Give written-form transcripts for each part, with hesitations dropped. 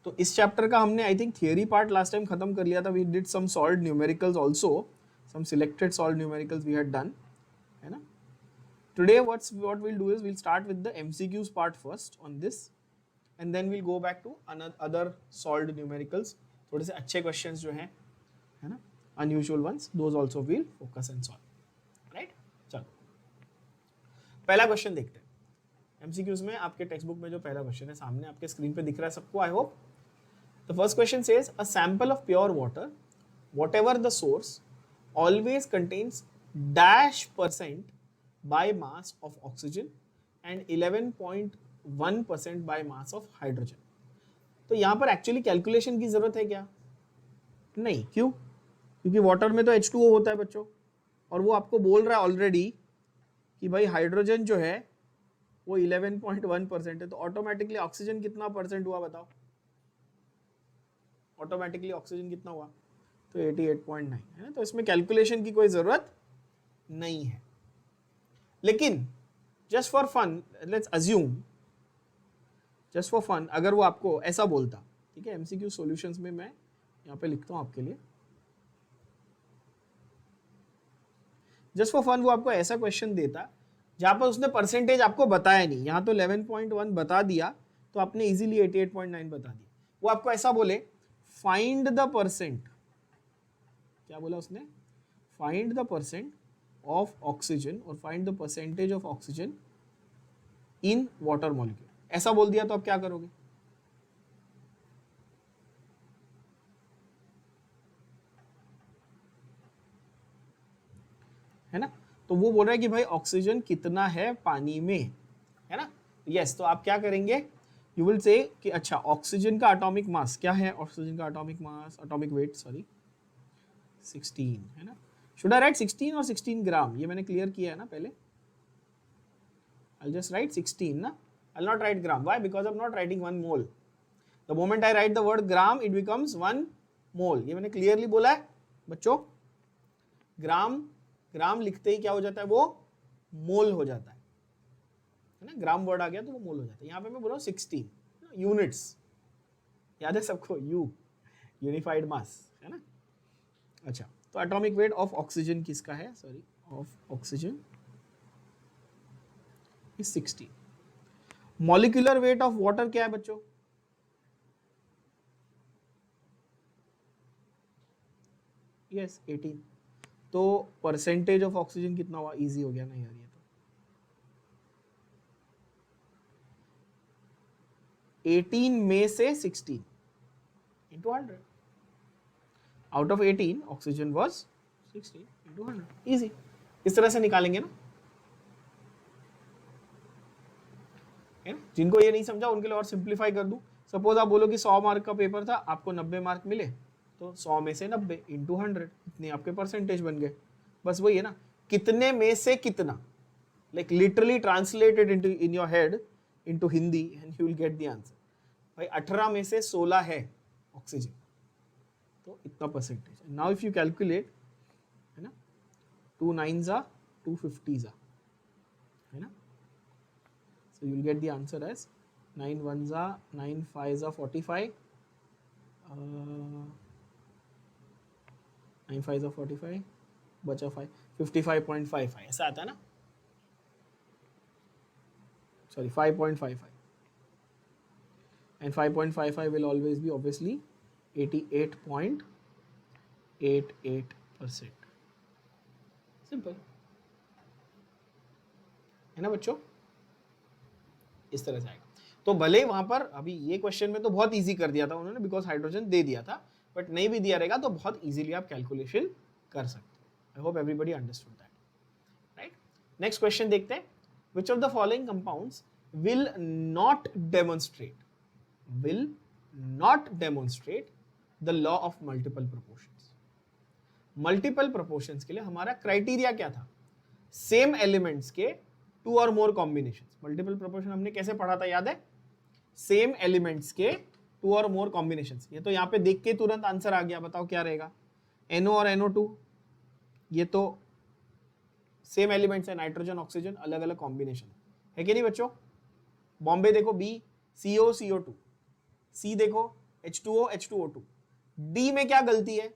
तो इस चैप्टर का हमने I think theory part last time खत्म कर लिया था. We did some solved numericals also, some selected solved numericals we had done, है ना. Today what we'll do is we'll start with the MCQs part first on this, and then we'll go back to other solved numericals. थोड़े से अच्छे questions जो हैं, है ना, unusual ones, those also we'll focus and solve. Right? चलो पहला question देखते हैं. MCQs में आपके टेक्स्ट बुक में जो पहला क्वेश्चन है सामने आपके स्क्रीन पे दिख रहा है सबको, I hope. The first question says a sample of pure water whatever the source always contains -% by mass of oxygen and 11.1% by mass of hydrogen. तो यहां पर एक्चुअली कैलकुलेशन की जरूरत है क्या? नहीं. क्यों? क्योंकि वाटर में तो H2O होता है बच्चों, और वो आपको बोल रहा है ऑलरेडी कि भाई हाइड्रोजन जो है वो 11.1% है. तो ऑटोमेटिकली ऑक्सीजन कितना परसेंट हुआ बताओ? ऑटोमेटिकली ऑक्सीजन कितना हुआ? तो 88.9 है ना. तो इसमें कैलकुलेशन की कोई जरूरत नहीं है. लेकिन just for fun let's assume, just for fun अगर वो आपको ऐसा बोलता, ठीक है, एमसीक्यू सॉल्यूशंस में मैं यहाँ पे लिखता हूँ आपके लिए, जस्ट फॉर फन वो आपको ऐसा क्वेश्चन देता जहां पर उसने परसेंटेज आपको बताया नहीं. यहाँ तो 11.1 बता दिया तो आपने इजीली 88.9 बता दिया. वो आपको ऐसा बोले फाइंड द परसेंट, क्या बोला उसने? Find the percent of oxygen और find the percentage of oxygen in water molecule. ऐसा बोल दिया तो आप क्या करोगे? है ना. तो वो बोल रहा है कि भाई ऑक्सीजन कितना है पानी में, है ना. यस, तो आप क्या करेंगे? यू विल से कि अच्छा ऑक्सीजन का एटॉमिक मास क्या है? ऑक्सीजन का atomic mass, atomic weight sorry 16 है ना. शुड आई राइट 16 और 16 ग्राम? ये मैंने क्लियर किया है ना पहले. I'll just write 16 ना. I'll not write gram. Why? Because I'm not writing 1 mole. The moment I write the word gram, it becomes 1 mole. ये मैंने clearly बोला है बच्चों. ग्राम लिखते ही क्या हो जाता है? वो मोल हो जाता है ना. ग्राम वर्ड आ गया तो वो मोल हो जाता है. यहाँ पे मैं बोल रहा हूँ 16 यूनिट्स. याद है सबको? यू, यूनिफाइड मास, है ना. अच्छा, तो एटॉमिक वेट ऑफ ऑक्सीजन किसका है? Sorry, of oxygen is 16. Molecular weight of water क्या है बच्चों? यस 18. तो परसेंटेज ऑफ ऑक्सीजन कितना हुआ? इजी हो गया ना यार. ये तो 18 में से 16 into 100. Out of 18 oxygen was 16 into 100. Easy. इस तरह से निकालेंगे ना. जिनको ये नहीं समझा उनके लिए और सिंप्लीफाई कर दूं. सपोज आप बोलो कि 100 मार्क का पेपर था, आपको 90 मार्क मिले, तो 100 में से 90 इंटू 100, इतने आपके परसेंटेज बन गए. बस वही है ना, कितने में से कितना, like literally translated into in your head into Hindi and you will get the answer. भाई 18 में से 16 है ऑक्सीजन, तो इतना percentage. Now if you calculate, है ना, 2 9s are 250s are, है ना. So you will get the answer as 9 1s are 9 5s are 45, 9 5s are 45, बचा 5, 55.55 ऐसा आता है ना. Sorry, 5.55, and 5.55 will always be obviously 88.88%. Simple है ना बच्चों. इस तरह से आएगा. तो भले वहां पर अभी ये क्वेश्चन में तो बहुत इजी कर दिया था उन्होंने, बिकॉज हाइड्रोजन दे दिया था, बट नहीं भी दिया रहेगा तो बहुत इजीली आप कैलकुलेशन कर सकते हो. I hope everybody understood that. Right, next question देखते हैं. Which of the following compounds will not demonstrate the law of multiple proportions. Multiple proportions के लिए हमारा क्राइटेरिया क्या था? सेम एलिमेंट्स के 2 और मोर कॉम्बिनेशंस. मल्टीपल प्रोपोर्शन हमने कैसे पढ़ा था, याद है? सेम एलिमेंट्स के 2 और मोर कॉम्बिनेशंस. ये तो यहाँ पे देख के तुरंत आंसर आ गया. बताओ क्या रहेगा? NO और NO2, ये तो सेम एलिमेंट्स है. नाइट्रोजन ऑक्सीजन अलग अलग कॉम्बिनेशन है कि नहीं बच्चों? बॉम्बे देखो B, CO CO2, C देखो H2O H2O2। डी में क्या गलती है,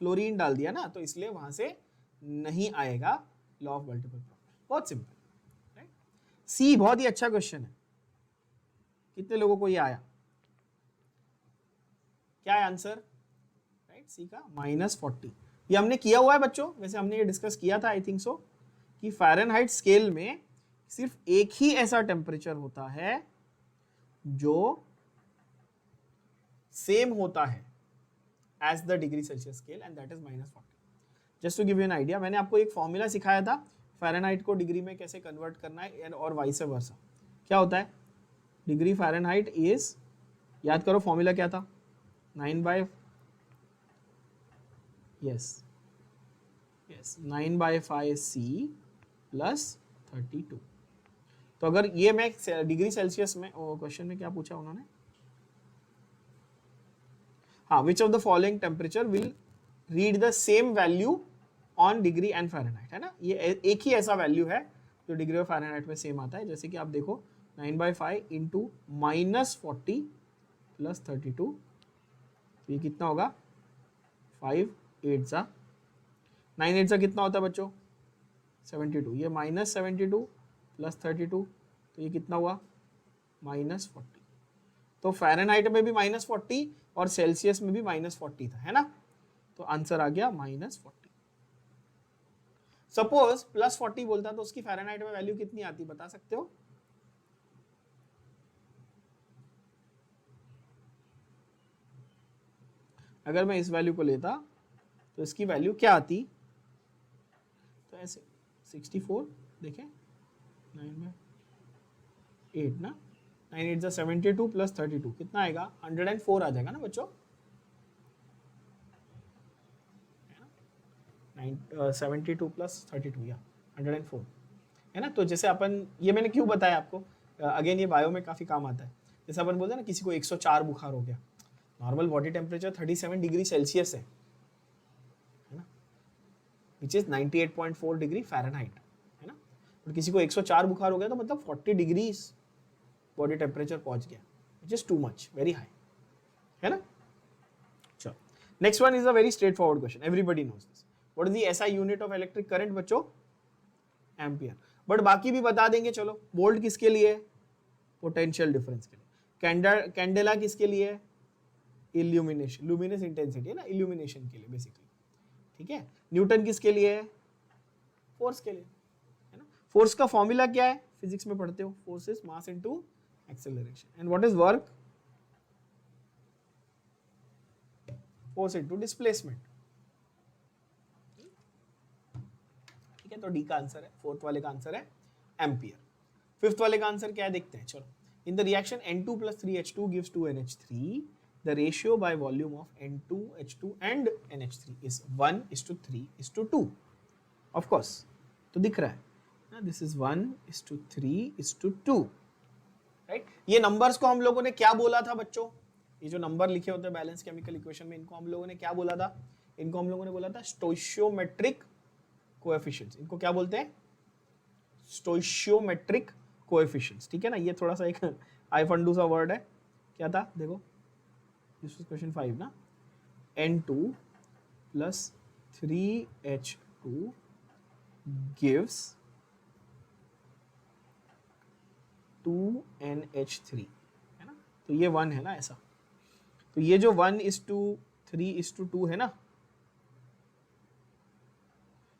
फ्लोरीन डाल दिया ना, तो इसलिए वहां से नहीं आएगा लॉ ऑफ मल्टीपल प्रॉपर्टी। बहुत सिंपल, राइट। सी बहुत ही अच्छा क्वेश्चन है, कितने लोगों को ये आया, क्या है आंसर, राइट, सी का -40। ये हमने किया हुआ है बच्चों, वैसे हमने ये डिस्कस किया था आई थिंक सो, कि फ़ारेनहाइट स्केल में सिर्फ एक ही ऐसा टेम्परेचर होता है जो सेम होता है as the degree Celsius scale, and that is -40। Just to give you an idea, मैंने आपको एक फॉर्मूला सिखाया था फ़ारेनहाइट को डिग्री में कैसे कन्वर्ट करना है, और वाइस वर्सा। क्या होता है, डिग्री फ़ारेनहाइट इज, याद करो फॉर्मूला क्या था, 9/5 C प्लस 32। तो अगर ये मैं डिग्री सेल्सियस में, क्वेश्चन में क्या पूछा उन्होंने, हाँ, which of the following temperature will read the same value on degree and Fahrenheit, है ना। ये एक ही ऐसा वैल्यू है जो डिग्री और फ़ारेनहाइट में सेम आता है। जैसे कि आप देखो 9/5 इंटू -40 प्लस 32, तो ये कितना होगा, 5 8 सा 9 8 सा कितना होता है बच्चों, 72। ये -72 प्लस 32, तो ये कितना हुआ, -40। तो फ़ारेनहाइट में भी -40 और सेल्सियस में भी -40 था, है ना। तो आंसर आ गया -40। सपोज +40 बोलता तो उसकी फ़ारेनहाइट में वैल्यू कितनी आती, बता सकते हो। अगर मैं इस वैल्यू को लेता तो इसकी वैल्यू क्या आती, तो ऐसे 64, देखें 9/8 ना, 9 8 72 प्लस 32 कितना आएगा, 104 आ जाएगा ना बच्चों, 72 प्लस 32 या 104, है ना। तो जैसे अपन, ये मैंने क्यों बताया आपको, अगेन ये बायो में काफ़ी काम आता है। जैसे अपन बोलते हैं ना, किसी को 104 बुखार हो गया, normal body temperature 37 degree Celsius है ना, विच इज 98.4 डिग्री फ़ारेनहाइट, है ना। और किसी को 104 बुखार हो गया तो मतलब 40 डिग्री बॉडी टेम्परेचर पहुंच गया, which is too much, very high, है ना। चलो, next one is a very straight forward question, everybody knows this. What is the SI unit of electric current बच्चों, एम्पियर। बट बाकी भी बता देंगे, चलो। वोल्ट किसके लिए, पोटेंशियल डिफरेंस के लिए। कैंडेला किसके लिए, इल्यूमिनेशन, लुमिनस इंटेंसिटी है ना, इल्यूमिनेशन के लिए बेसिकली, ठीक है। न्यूटन किसके लिए है, फोर्स के लिए, है ना। फोर्स का फॉर्मूला क्या है, फिजिक्स में पढ़ते हो, force is mass into acceleration, and what is work, force into displacement, ठीक है। तो डी का आंसर है, फोर्थ वाले का आंसर है एम्पियर। फिफ्थ वाले का आंसर क्या है देखते हैं, चलो। In the reaction N2 plus 3H2 gives 2NH3, the ratio by volume of N2 H2 and NH3 is 1:3:2, of course। तो दिख रहा है, this is 1:3:2, राइट। ये नंबर्स को हम लोगों ने क्या बोला था बच्चों, ये जो नंबर लिखे होते हैं बैलेंस केमिकल इक्वेशन में, इनको हम लोगों ने क्या बोला था, इनको हम लोगों ने बोला था स्टोइशियोमेट्रिक कोएफिशिएंट्स। इनको क्या बोलते हैं, स्टोइशियोमेट्रिक कोएफिशिएंट्स, ठीक है ना। ये थोड़ा सा एक आई फंडू सा वर्ड है, क्या था देखो, दिस वाज क्वेश्चन 5 ना। N2 plus 3H2 gives 2NH3, है ना। तो ये 1 है ना ऐसा, तो ये जो 1:3:2 है ना,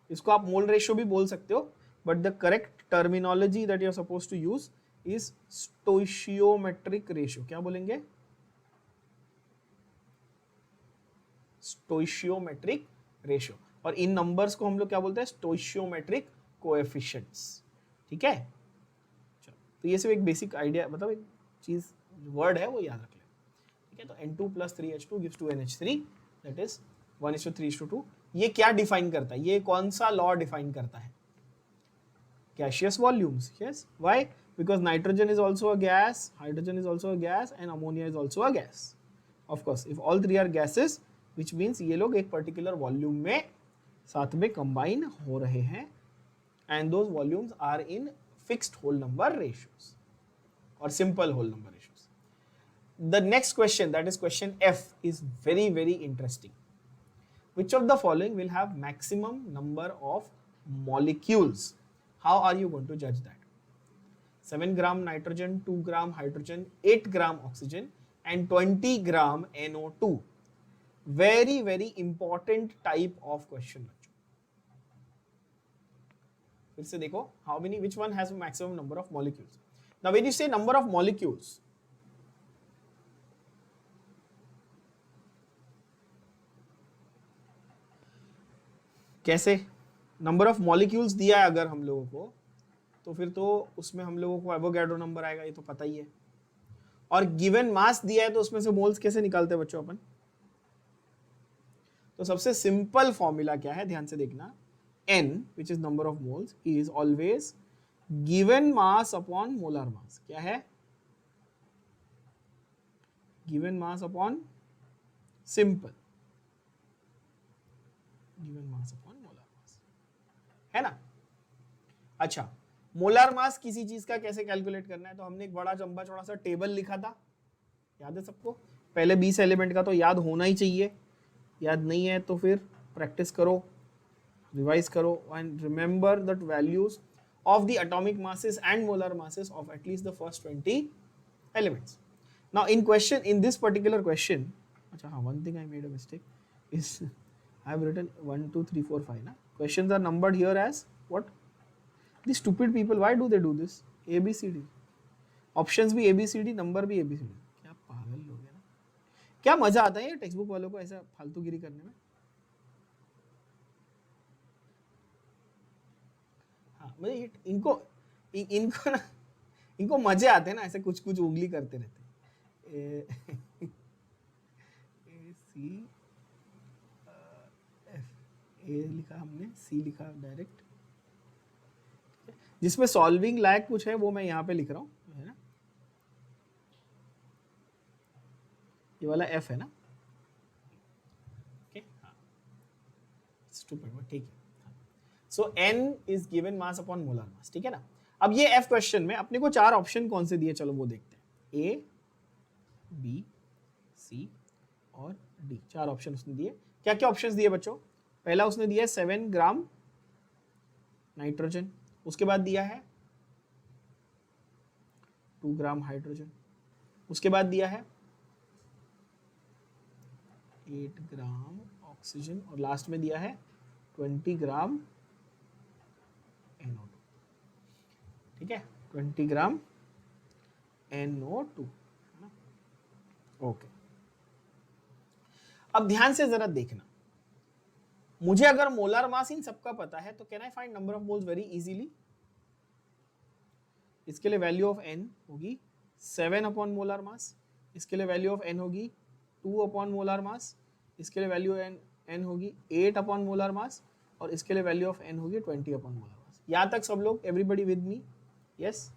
इसको आप मोल रेशियो भी बोल सकते हो, but the correct terminology that you are suppose to use is stoichiometric ratio. क्या बोलेंगे, स्टोइशियोमेट्रिक रेशियो। और इन नंबर्स को हम लोग क्या बोलते हैं, स्टोइशियोमेट्रिक कोएफिशिएंट्स, ठीक है। चलो, तो ये सिर्फ एक बेसिक आइडिया, मतलब एक चीज वर्ड है वो याद रख ले, ठीक है। तो N2 plus 3H2 gives 2NH3, that is 1:3:2। ये क्या डिफाइन करता है, ये कौन सा लॉ डिफाइन करता है, gaseous volumes, yes, why, because nitrogen is also a gas, hydrogen is also a gas, and ammonia is also a gas, of course। if all three are gases, which means ये लोग एक particular volume में साथ में combine हो रहे हैं, and those volumes are in fixed whole number ratios, और simple whole number ratios. The next question, that is question F, is very very interesting. Which of the following will have maximum number of molecules? How are you going to judge that? 7 gram nitrogen, 2 gram hydrogen, 8 gram oxygen and 20 gram NO2. Very very important type of question. फिर से देखो, how many, which one has maximum number of molecules? Now when you say number of molecules, कैसे number of molecules दिया है अगर हम लोगों को, तो फिर तो उसमें हम लोगों को एवोगैड्रो नंबर आएगा, ये तो पता ही है. और गिवन मास दिया है तो उसमें से मोल्स कैसे निकालते हैं बच्चों अपन? तो सबसे सिंपल फॉर्मूला क्या है, ध्यान से देखना. n, which is number of moles, is always given mass upon molar mass. क्या है? given mass upon simple, given mass upon molar mass, है ना? अच्छा, मोलार मास किसी चीज का कैसे कैलकुलेट करना है, तो हमने एक बड़ा लंबा चौड़ा सा टेबल लिखा था, याद है सबको? पहले 20 एलिमेंट का तो याद होना ही चाहिए. याद नहीं है तो फिर प्रैक्टिस करो, रिवाइज करो, and remember that values of the atomic masses and molar masses of at least the first 20 elements. Now in question, in this particular question, अच्छा हाँ, one thing I made a mistake is I have written 1 2 3 4 5 na. Questions are numbered here as what? These stupid people, why do they do this? A B C D, options भी A B C D, number भी A B C D. क्या पागल लोग हैं ना. क्या मजा आता है ये टेक्स्ट बुक वालों को ऐसा फालतूगिरी करने में. हाँ, मुझे इनको इनको ना, इनको मजे आते हैं ना, ऐसे कुछ कुछ उंगली करते रहते हैं. ए सी ए लिखा हमने, सी लिखा डायरेक्ट. जिसमें सॉल्विंग लायक कुछ है वो मैं यहाँ पे लिख रहा हूँ, है ना. ये वाला एफ है ना. ओके, हाँ, स्टूपिड, ठीक है. So n is given mass upon molar mass, ठीक है ना. अब ये एफ क्वेश्चन में अपने को 4 ऑप्शन कौन से दिए, चलो वो देखते हैं. ए, बी, सी और डी, 4 ऑप्शन उसने दिए. क्या क्या ऑप्शन दिए बच्चों? पहला उसने दिया है 7 ग्राम नाइट्रोजन, उसके बाद दिया है 2 ग्राम हाइड्रोजन, उसके बाद दिया है 8 ग्राम ऑक्सीजन और लास्ट में दिया है 20 ग्राम NO2. ठीक है, 20 ग्राम NO2. ओके, अब ध्यान से जरा देखना. मुझे अगर मोलार मास इन सबका पता है तो can I find number of moles very easily. इसके लिए वैल्यू ऑफ n होगी 7 अपॉन मोलार मास, इसके लिए वैल्यू ऑफ n होगी 2 अपॉन मोलार मास, इसके लिए वैल्यू n होगी 8 अपॉन मोलार मास और इसके लिए वैल्यू ऑफ n होगी 20 अपॉन मोलार मास. यहां तक सब लोग, everybody with me? Yes.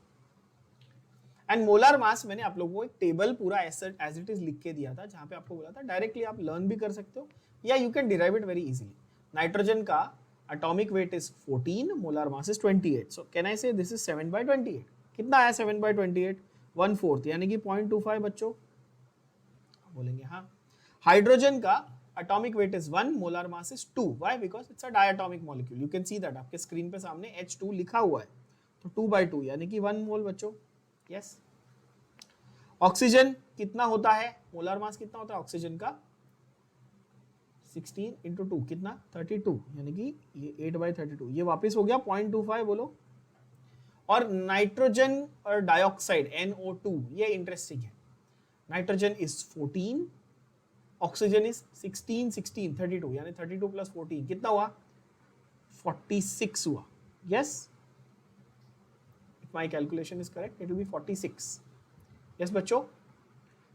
And molar mass मैंने आप लोगों को एक टेबल पूरा एज इट इज लिख के दिया था, जहां पे आपको बोला था डायरेक्टली आप लर्न भी कर सकते हो या you can derive it very easily. Nitrogen का atomic weight is 14, molar mass is 28. So can I say this is 7/28? कितना आया 7/28? 1/4, यानी कि 0.25 बच्चों. बोलेंगे हाँ. हाइड्रोजन का atomic weight is 1, molar mass is 2. Why? Because it's a diatomic molecule. You can see that आपके स्क्रीन पे सामने H2 लिखा हुआ है, तो 2/2 यानी कि 1 मोल बच्चों. यस. ऑक्सीजन कितना होता है, मोलार मास कितना होता है ऑक्सीजन का? 16 into 2 कितना? 32, यानी कि ये 8/32, ये वापस हो गया 0.25. बोलो. और नाइट्रोजन और डाइऑक्साइड NO2, ये इंटरेस्टिंग है. नाइट्रोजन इज 14, ऑक्सीजन इज 16, 32, यानी 32 प्लस 14 कितना हुआ? 46 हुआ. Yes, if my calculation is correct it will be 46. Yes बच्चों.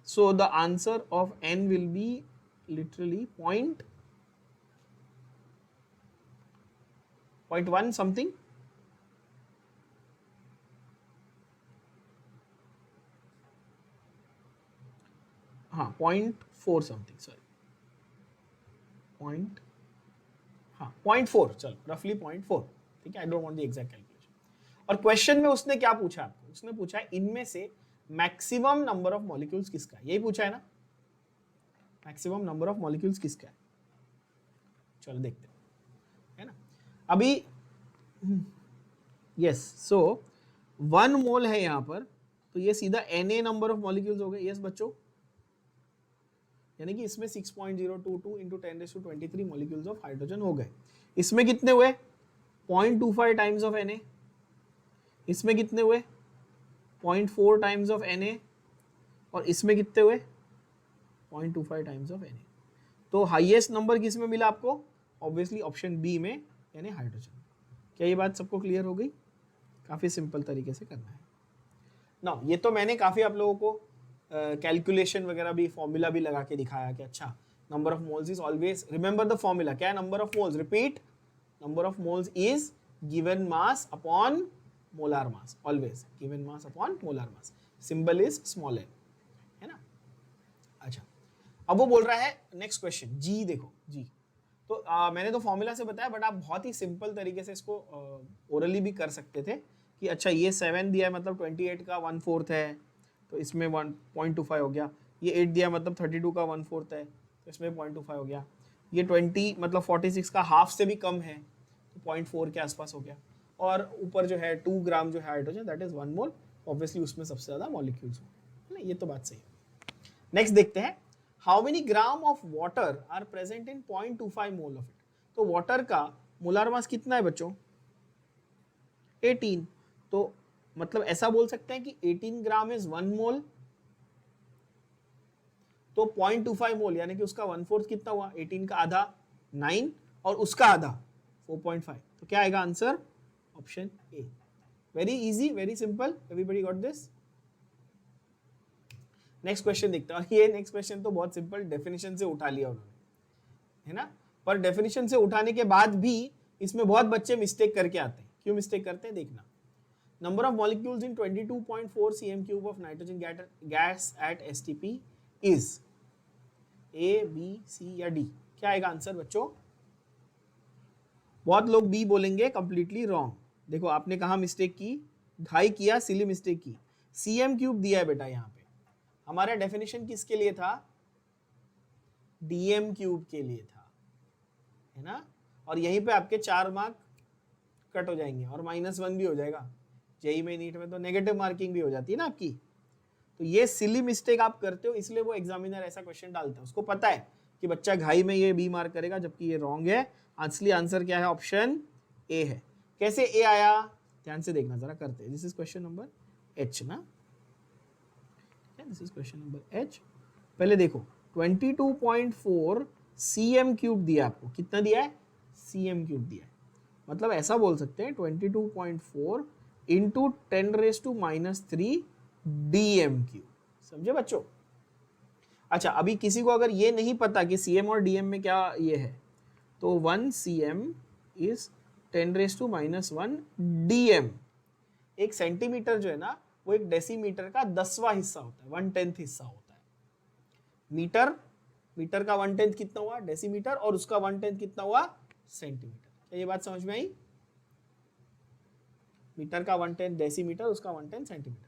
So the answer of n will be literally 0.1 something. हाँ, 0.4 something, sorry. 0.4, चलो रफली 0.4. ठीक है, I don't want the exact calculation. और क्वेश्चन में उसने क्या पूछा आपको? उसने पूछा इनमें से मैक्सिमम नंबर ऑफ मॉलिक्यूल्स किसका है, यही पूछा है ना, मैक्सिमम नंबर ऑफ मॉलिक्यूल्स किसका है। चलो देखते हैं, है ना। अभी यस, सो 1 मोल है यहां पर, तो ये सीधा Na नंबर ऑफ मॉलिक्यूल्स हो गए। यस बच्चों, यानी कि इसमें 6.022 इंटू 10⁻23 मॉलिक्यूल्स ऑफ हाइड्रोजन हो गए। इसमें कितने हुए, 0.25 टाइम्स ऑफ Na। इसमें कितने हुए, 0.4 टाइम्स ऑफ Na। और इसमें कितने हुए, 0.25 टाइम्स ऑफ Na। तो हाईएस्ट नंबर किस में मिला आपको, ऑब्वियसली ऑप्शन बी में, यानी हाइड्रोजन। क्या ये बात सबको क्लियर हो गई? काफी सिंपल तरीके से करना है ना। ये तो मैंने काफी आप लोगों को कैलकुलेशन वगैरह भी, फॉर्मूला भी लगा के दिखाया कि अच्छा number of moles is always, remember the formula, क्या है number of moles, repeat, number of moles is given mass upon molar mass, always given mass upon molar mass, symbol is small n, है ना। अच्छा, अब वो बोल रहा है नेक्स्ट क्वेश्चन जी, देखो जी, तो मैंने तो फॉर्मूला से बताया, बट आप बहुत ही सिंपल तरीके से इसको ओरली भी कर सकते थे कि अच्छा ये 7 दिया है मतलब 28 का 1/4 है, तो इसमें 1.25 हो गया। ये 8 दिया मतलब 32 का 1/4 है, तो इसमें 0.25 हो गया। ये 20 मतलब 46 का हाफ से भी कम है, तो 0.4 के आसपास हो गया। और ऊपर जो है 2 ग्राम जो है hydrogen, that is 1 mole, obviously उसमें सबसे ज्यादा मॉलिक्यूल्स हो, है ना, ये तो बात सही है। नेक्स्ट देखते हैं, how many gram of water are present in 0.25 mole of it. तो वाटर का मोलार मास कितना है बच्चों, 18। तो मतलब ऐसा बोल सकते हैं कि 18 ग्राम इज 1 मोल, तो 0.25 मोल यानी कि उसका 1/4 कितना हुआ, 18 का आधा 9, और उसका आधा 4.5, तो क्या आएगा answer, option A. Very easy, very simple, everybody got this. Next question देखते हैं, ये नेक्स्ट क्वेश्चन तो बहुत सिंपल, डेफिनेशन से उठा लिया उन्होंने, है ना। पर डेफिनेशन से उठाने के बाद भी इसमें बहुत बच्चे मिस्टेक करके आते हैं। क्यों मिस्टेक करते हैं देखना। Number of molecules in 22.4 cm³ of nitrogen gas at STP is A, B, C या डी, क्या आएगा आंसर बच्चों। बहुत लोग बी बोलेंगे, कंप्लीटली रॉन्ग। देखो आपने कहा मिस्टेक की, घाई किया, सिली मिस्टेक की। cm³ दिया है बेटा, यहाँ पे हमारा डेफिनेशन किसके लिए था, dm³ के लिए था, है ना। और यहीं पे आपके 4 मार्क कट हो जाएंगे और -1 भी हो जाएगा। जेई में, नीट में तो नेगेटिव मार्किंग भी हो जाती है ना आपकी। तो ये सिली मिस्टेक आप करते हो, इसलिए वो एग्जामिनर ऐसा क्वेश्चन डालता है। उसको पता है कि बच्चा घाई में ये बी मार्क करेगा, जबकि ये रॉन्ग है। असली आंसर क्या है, ऑप्शन ए है। कैसे ए आया, ध्यान से देखना जरा, करते हैं। This is question number H ना, this is question number H. पहले देखो 22.4 cm³ दिया आपको, कितना दिया है, cm³ दिया है। मतलब ऐसा बोल सकते हैं 22.4 इंटू 10⁻³ dm³, समझे बच्चों। अच्छा, अभी किसी को अगर ये नहीं पता कि cm और dm में क्या ये है, तो 1 cm इज 10⁻⁻1 dm। एक सेंटीमीटर जो है ना, वो एक डेसीमीटर का 10वां हिस्सा होता है, 1/10 हिस्सा होता है। मीटर का 1/10 कितना हुआ, डेसीमीटर, और उसका 1/10 कितना हुआ, सेंटीमीटर। क्या ये बात समझ में आई। मीटर का 1/10 डेसीमीटर, उसका 1/10 centimetre.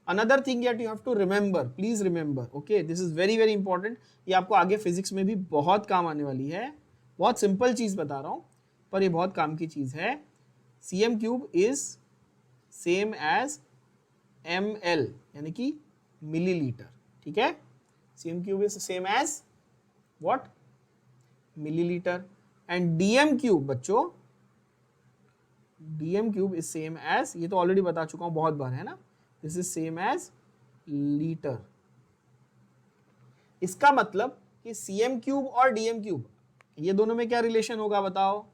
Another thing that you have to remember, please remember, okay, this is very very important. ये आपको आगे फिजिक्स में भी बहुत काम आने वाली है। बहुत सिंपल चीज बता रहा हूं, पर ये बहुत काम की चीज है। cm³ is same as ml, यानी कि मिलीलीटर, ठीक है। cm³ is same as what, millilitre. And dm³ बच्चों, dm³ इज सेम एज, ये तो ऑलरेडी बता चुका हूं बहुत बार, है ना, this is same as litre. इसका मतलब कि cm³ और dm³ ये दोनों में क्या रिलेशन होगा बताओ।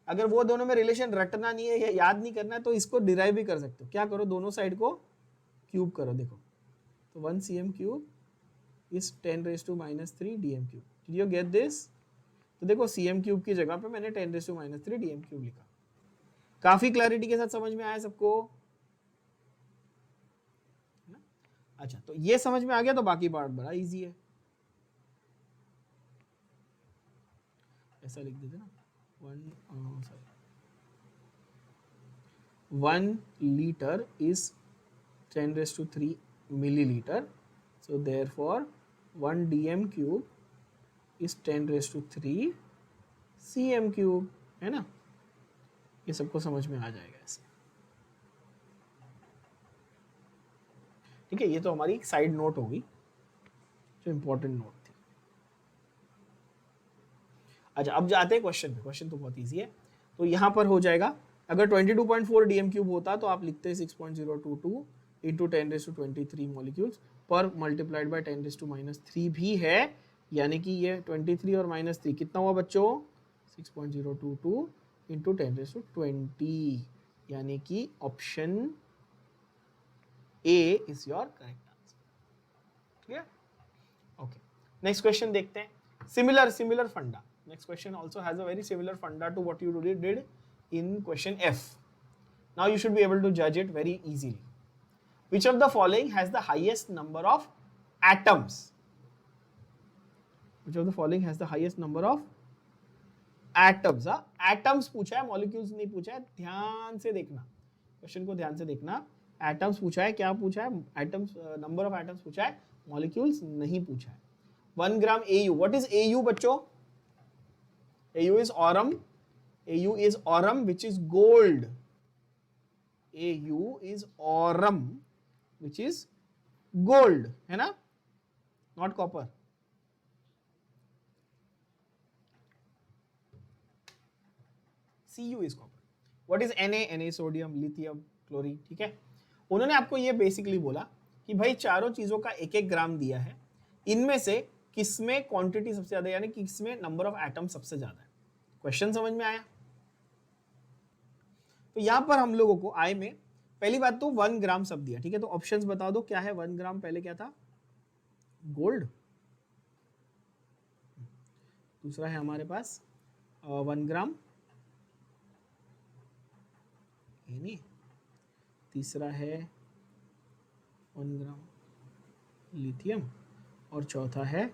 अगर वो दोनों में रिलेशन रटना नहीं है या याद नहीं करना है, तो इसको डिराइव भी कर सकते हो। क्या करो, दोनों साइड को क्यूब करो, देखो, तो 1 cm³ is 10⁻³ dm³। Did you get this. तो देखो cm³ की जगह पे मैंने 10⁻³ dm³ लिखा। काफी क्लैरिटी के साथ समझ में आया सबको। अच्छा, तो ये समझ में आ गया, तो बाकी पार्ट बड़ा इजी है। ऐसा लिख देते ना, 1 litre is 10⁻³ milliliter. So therefore 1 dm cube is 10⁻³ cm cube, है ना? ये सबको समझ में आ जाएगा ऐसे, ठीक है? ये तो हमारी एक साइड नोट होगी जो इंपॉर्टेंट नोट थी। अच्छा, अब जाते हैं क्वेश्चन पे। क्वेश्चन तो बहुत इजी है। तो यहाँ पर हो जाएगा, अगर 22.4 डीएम क्यूब होता तो आप लिखते 6.022 इंटू 10⁻23 मॉलिक्यूल्स पर मल्टीप्लाइड बाय 10⁻³ भी है, यानी कि ये 23 और -3 कितना हुआ बच्चों? 6.022 इंटू 10⁻20, यानी कि option A is your correct answer. Clear? Okay, next question देखते हैं। सिमिलर फंडा। Next question also has a very similar funda to what you did in question F. Now you should be able to judge it very easily. Which of the following has the highest number of atoms? Which of the following has the highest number of atoms? Atoms पूछा है, molecules नहीं पूछा है। ध्यान से देखना, question को ध्यान से देखना। Atoms पूछा है, क्या पूछा है? Atoms, number of atoms पूछा है, molecules नहीं पूछा है। 1 gram AU. What is AU बच्चों? AU is aurum. AU is aurum, which is gold. AU is aurum, which is gold, है ना? Not copper. Cu is copper. What is Na? Na sodium, lithium, chlorine, ठीक है? उन्होंने आपको ये basically बोला कि भाई चारों चीजों का 1-1 ग्राम दिया है, इनमें से किसमें क्वांटिटी सबसे ज्यादा, यानी किसमें नंबर ऑफ एटम सबसे ज्यादा है। क्वेश्चन समझ में आया? तो यहां पर हम लोगों को आई में पहली बात तो 1 ग्राम सब दिया, ठीक है? तो ऑप्शंस बता दो क्या है 1 ग्राम? पहले क्या था? गोल्ड। दूसरा है हमारे पास 1 ग्राम नहीं, तीसरा है 1 ग्राम लिथियम, और चौथा है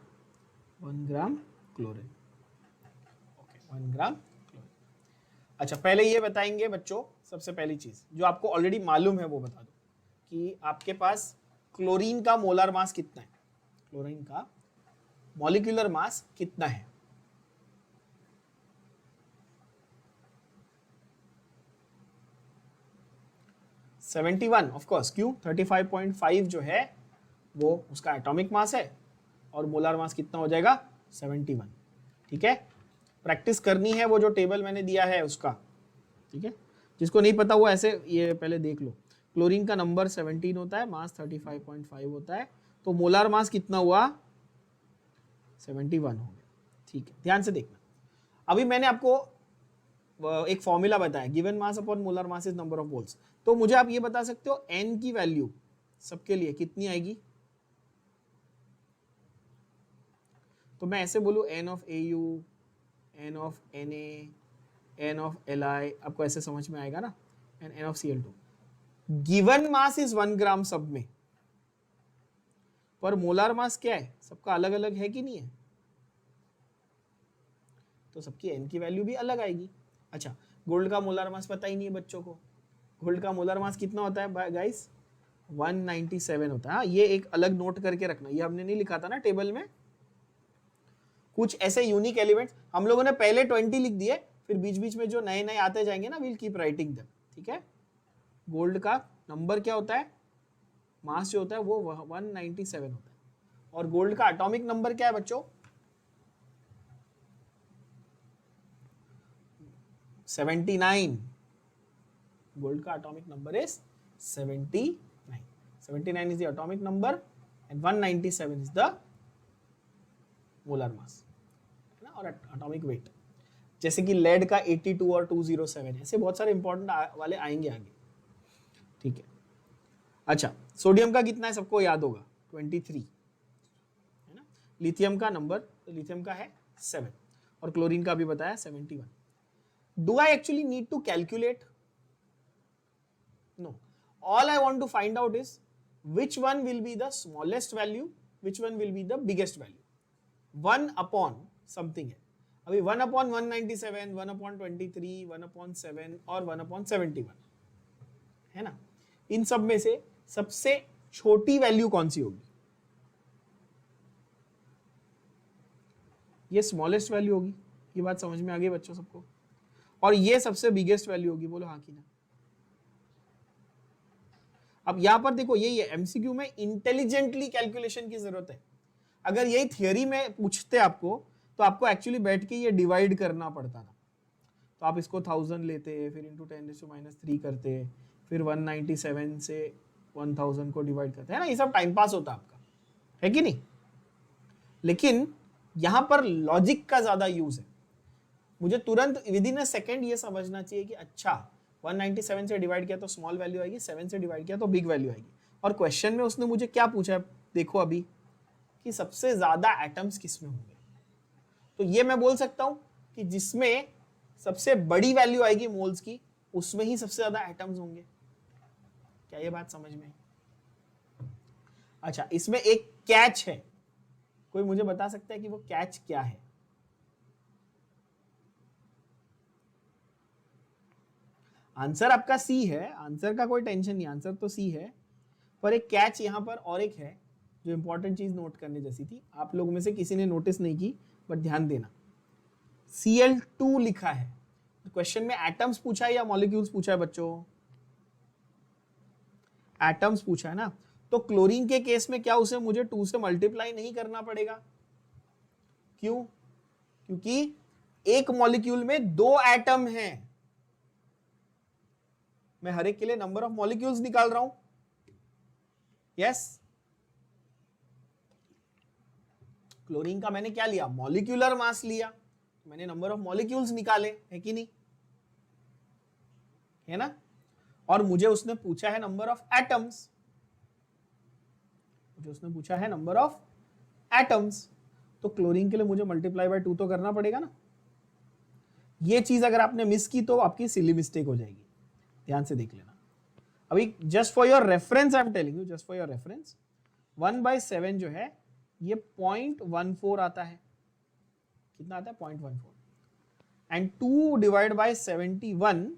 1 ग्राम क्लोरीन। ओके, 1 ग्राम क्लोरीन। अच्छा, पहले ये बताएंगे बच्चों, सबसे पहली चीज जो आपको ऑलरेडी मालूम है वो बता दो कि आपके पास क्लोरीन का मोलर मास कितना है? क्लोरीन का मॉलिक्यूलर मास कितना है? (71) ऑफ कोर्स। क्यों? 35.5 जो है वो उसका एटॉमिक मास है, और मोलर मास कितना हो जाएगा? 71। ठीक है, प्रैक्टिस करनी है वो जो टेबल मैंने दिया है उसका, ठीक है? जिसको नहीं पता वो ऐसे ये पहले देख लो। क्लोरीन का नंबर 17 होता है, मास 35.5 होता है, तो मोलर मास कितना हुआ? 71 हो गया। ठीक है, ध्यान से देखना। अभी मैंने आपको एक फॉर्मूला बताया, given mass upon molar mass is number of moles. तो मुझे आप ये बता सकते हो n की वैल्यू सबके लिए कितनी आएगी? तो मैं ऐसे बोलूं n of AU, n of Na, n of Li, आपको ऐसे समझ में आएगा ना, and n of Cl2। Given mass is 1 ग्राम सब में, पर मोलर मास क्या है? सबका अलग अलग है कि नहीं है? तो सबकी n की वैल्यू भी अलग आएगी। अच्छा, गोल्ड का मोलर मास पता ही नहीं है बच्चों को। गोल्ड का मोलर मास कितना होता है गाइस? 197 होता है। ये एक अलग नोट करके रखना, ये हमने नहीं लिखा था ना टेबल में। कुछ ऐसे यूनिक एलिमेंट्स हम लोगों ने पहले 20 लिख दिए, फिर बीच बीच में जो नए नए आते जाएंगे ना, विल कीप राइटिंग देम। ठीक है, गोल्ड का नंबर क्या होता है? मास जो होता है वो 197 होता है। और गोल्ड का एटॉमिक नंबर क्या है बच्चों? 79। गोल्ड का atomic number is 79। 79 is the atomic number and 197 is the molar mass, है ना? और एटॉमिक वेट, जैसे कि लेड का 82 और 207, ऐसे बहुत सारे इंपॉर्टेंट वाले आएंगे आगे। ठीक है, अच्छा, सोडियम का कितना है सबको याद होगा? 23, है ना? लिथियम का नंबर, लिथियम का है 7, और क्लोरीन का भी बताया 71। Do I actually need to calculate? No. All I want to find out is which one will be the smallest value, which one will be the biggest value. 1 upon something है। अभी 1 upon 197, 1 upon 23, 1 upon 7 और 1 upon 71, है ना? इन सब में से सबसे छोटी वैल्यू कौन सी होगी? ये स्मॉलेस्ट वैल्यू होगी। ये बात समझ में आ गई बच्चों सबको? और ये सबसे बिगेस्ट वैल्यू होगी। बोलो हाँ कि ना? अब यहां पर देखो, यही है एमसीक्यू में इंटेलिजेंटली कैलकुलेशन की जरूरत है। अगर यही थियोरी में पूछते आपको तो आपको एक्चुअली बैठ के ये डिवाइड करना पड़ता था। तो आप इसको 1000 लेते, फिर इंटू 10⁻³ करते, फिर 197 से 1000 को डिवाइड करते, है ना? ये सब टाइम पास होता आपका, है कि नहीं? लेकिन यहां पर लॉजिक का ज्यादा यूज है। मुझे तुरंत विद इन अ सेकेंड ये समझना चाहिए कि अच्छा 197 से डिवाइड किया तो स्मॉल वैल्यू आएगी, 7 से डिवाइड किया तो बिग वैल्यू आएगी। और क्वेश्चन में उसने मुझे क्या पूछा है देखो अभी, कि सबसे ज्यादा एटम्स किसमें होंगे। तो ये मैं बोल सकता हूं कि जिसमें सबसे बड़ी वैल्यू आएगी मोल्स की, उसमें ही सबसे ज्यादा एटम्स होंगे। क्या ये बात समझ में? अच्छा, इसमें एक कैच है। कोई मुझे बता सकता है कि वो कैच क्या है? आंसर आपका सी है, आंसर का कोई टेंशन नहीं, आंसर तो सी है। पर एक कैच यहां पर और एक है जो इंपॉर्टेंट चीज नोट करने जैसी थी। आप लोगों में से किसी ने नोटिस नहीं की, बट ध्यान देना, Cl2 लिखा है। क्वेश्चन में एटम्स पूछा है या मॉलिक्यूल्स पूछा है बच्चों? एटम्स पूछा है ना। तो क्लोरीन के केस में क्या उसे मुझे 2 से मल्टीप्लाई नहीं करना पड़ेगा? क्यों? क्योंकि एक मॉलिक्यूल में 2 एटम हैं। मैं हर एक के लिए नंबर ऑफ मॉलिक्यूल्स निकाल रहा हूं। यस, क्लोरीन का मैंने क्या लिया? मॉलिक्यूलर मास लिया, मैंने नंबर ऑफ मॉलिक्यूल्स निकाले, है कि नहीं? है ना? और मुझे उसने पूछा है नंबर ऑफ एटम्स, मुझे उसने पूछा है नंबर ऑफ एटम्स। तो क्लोरीन के लिए मुझे मल्टीप्लाई बाय 2 तो करना पड़ेगा ना। ये चीज अगर आपने मिस की तो आपकी सिली मिस्टेक हो जाएगी। ध्यान से देख लेना। अभी just for your reference I am telling you, just for your reference, 1/7 जो है ये 0.14 आता है। कितना आता है? 0.14। एंड 2 डिवाइड बाय 71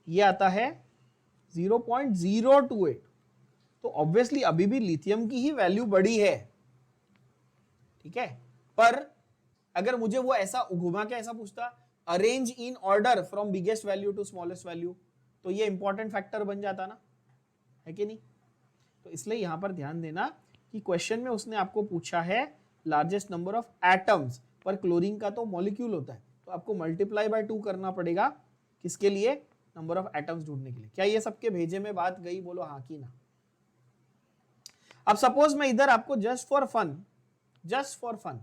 ये आता है 0.028। तो ऑब्वियसली अभी भी लिथियम की ही वैल्यू बड़ी है, ठीक है? पर अगर मुझे वो ऐसा घुमा के ऐसा पूछता, arrange in order from biggest value to smallest value, तो ये इंपॉर्टेंट फैक्टर बन जाता ना, है कि नहीं? तो इसलिए यहां पर ध्यान देना कि क्वेश्चन में उसने आपको पूछा है लार्जेस्ट नंबर ऑफ एटम्स, पर क्लोरीन का तो मॉलिक्यूल होता है, तो आपको मल्टीप्लाई बाय 2 करना पड़ेगा। किसके लिए? नंबर ऑफ एटम्स ढूंढने के लिए। क्या ये सबके भेजे में बात गई? बोलो हाँ कि ना। अब सपोज मैं इधर आपको जस्ट फॉर फन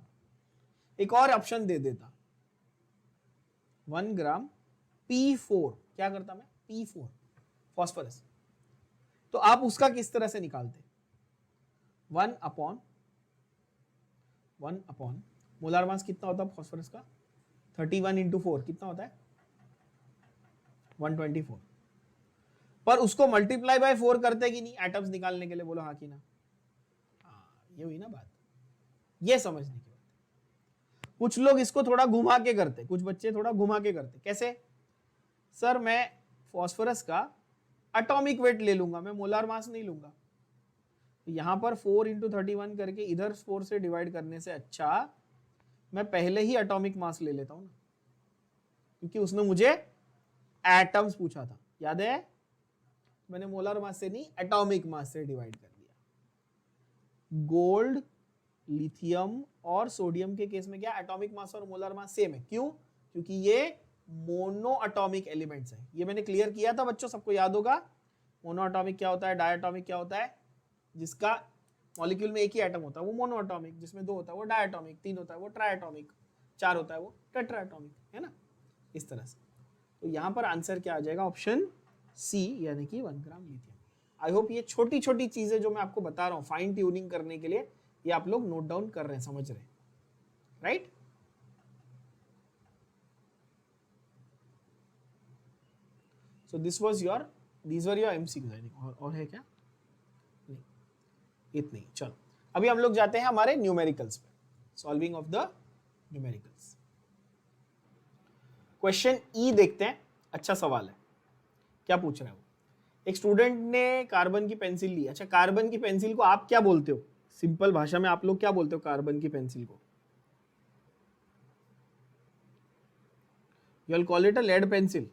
एक और ऑप्शन दे देता, 1 ग्राम P4। क्या करता मैं? P4 phosphorus. तो आप उसका किस तरह से निकालते? 1/1 मोलार मास कितना होता है फॉस्फोरस का? 31 इंटू 4 कितना होता है? 124। पर उसको मल्टीप्लाई बाय 4 करते कि नहीं एटम्स निकालने के लिए? बोलो हाँ कि ना। ये हुई ना बात, ये समझने की बात। कुछ लोग इसको थोड़ा घुमा के करते, कुछ बच्चे थोड़ा घुमा के करते। कैसे? सर मैं फॉस्फोरस का एटॉमिक वेट ले लूंगा, मैं मोलार मास नहीं लूंगा। यहां पर 4 इंटू 31 करके इधर 4 से डिवाइड करने से अच्छा मैं पहले ही एटॉमिक मास ले लेता हूं ना, क्योंकि उसने मुझे एटम्स पूछा था, याद है? मैंने मोलार मास से नहीं एटॉमिक मास से डिवाइड कर दिया। गोल्ड, लिथियम और सोडियम के केस में क्या एटॉमिक मास और मोलर मास सेम है? क्यों? क्योंकि ये मोनो एटॉमिक एलिमेंट्स हैं। ये मैंने क्लियर किया था बच्चों, सबको याद होगा। मोनो एटॉमिक क्या होता है, डायटॉमिक क्या होता है? जिसका मॉलिक्यूल में एक ही एटम होता है वो मोनो एटॉमिक, जिसमें 2 होता है वो डायटॉमिक, 3 होता है वो ट्राइएटॉमिक, 4 होता है वो टेट्राएटॉमिक, है ना? इस तरह से। तो यहां पर आंसर क्या आ जाएगा? ऑप्शन सी, यानी कि 1 ग्राम लिथियम। आई होप ये छोटी छोटी चीजें जो मैं आपको बता रहा हूं फाइन ट्यूनिंग करने के लिए, ये आप लोग नोट डाउन कर रहे हैं, समझ रहे हैं, right? So these were your MCQs I think. और है क्या? नहीं, इतने ही। चलो अभी हम लोग जाते हैं हमारे न्यूमेरिकल्स पे, solving of the numericals. Question E देखते हैं, अच्छा सवाल है। क्या पूछ रहे हैं वो? एक स्टूडेंट ने कार्बन की पेंसिल ली। अच्छा, कार्बन की पेंसिल को आप क्या बोलते हो? सिंपल भाषा में आप लोग क्या बोलते हो कार्बन की पेंसिल को? You will call it a lead pencil.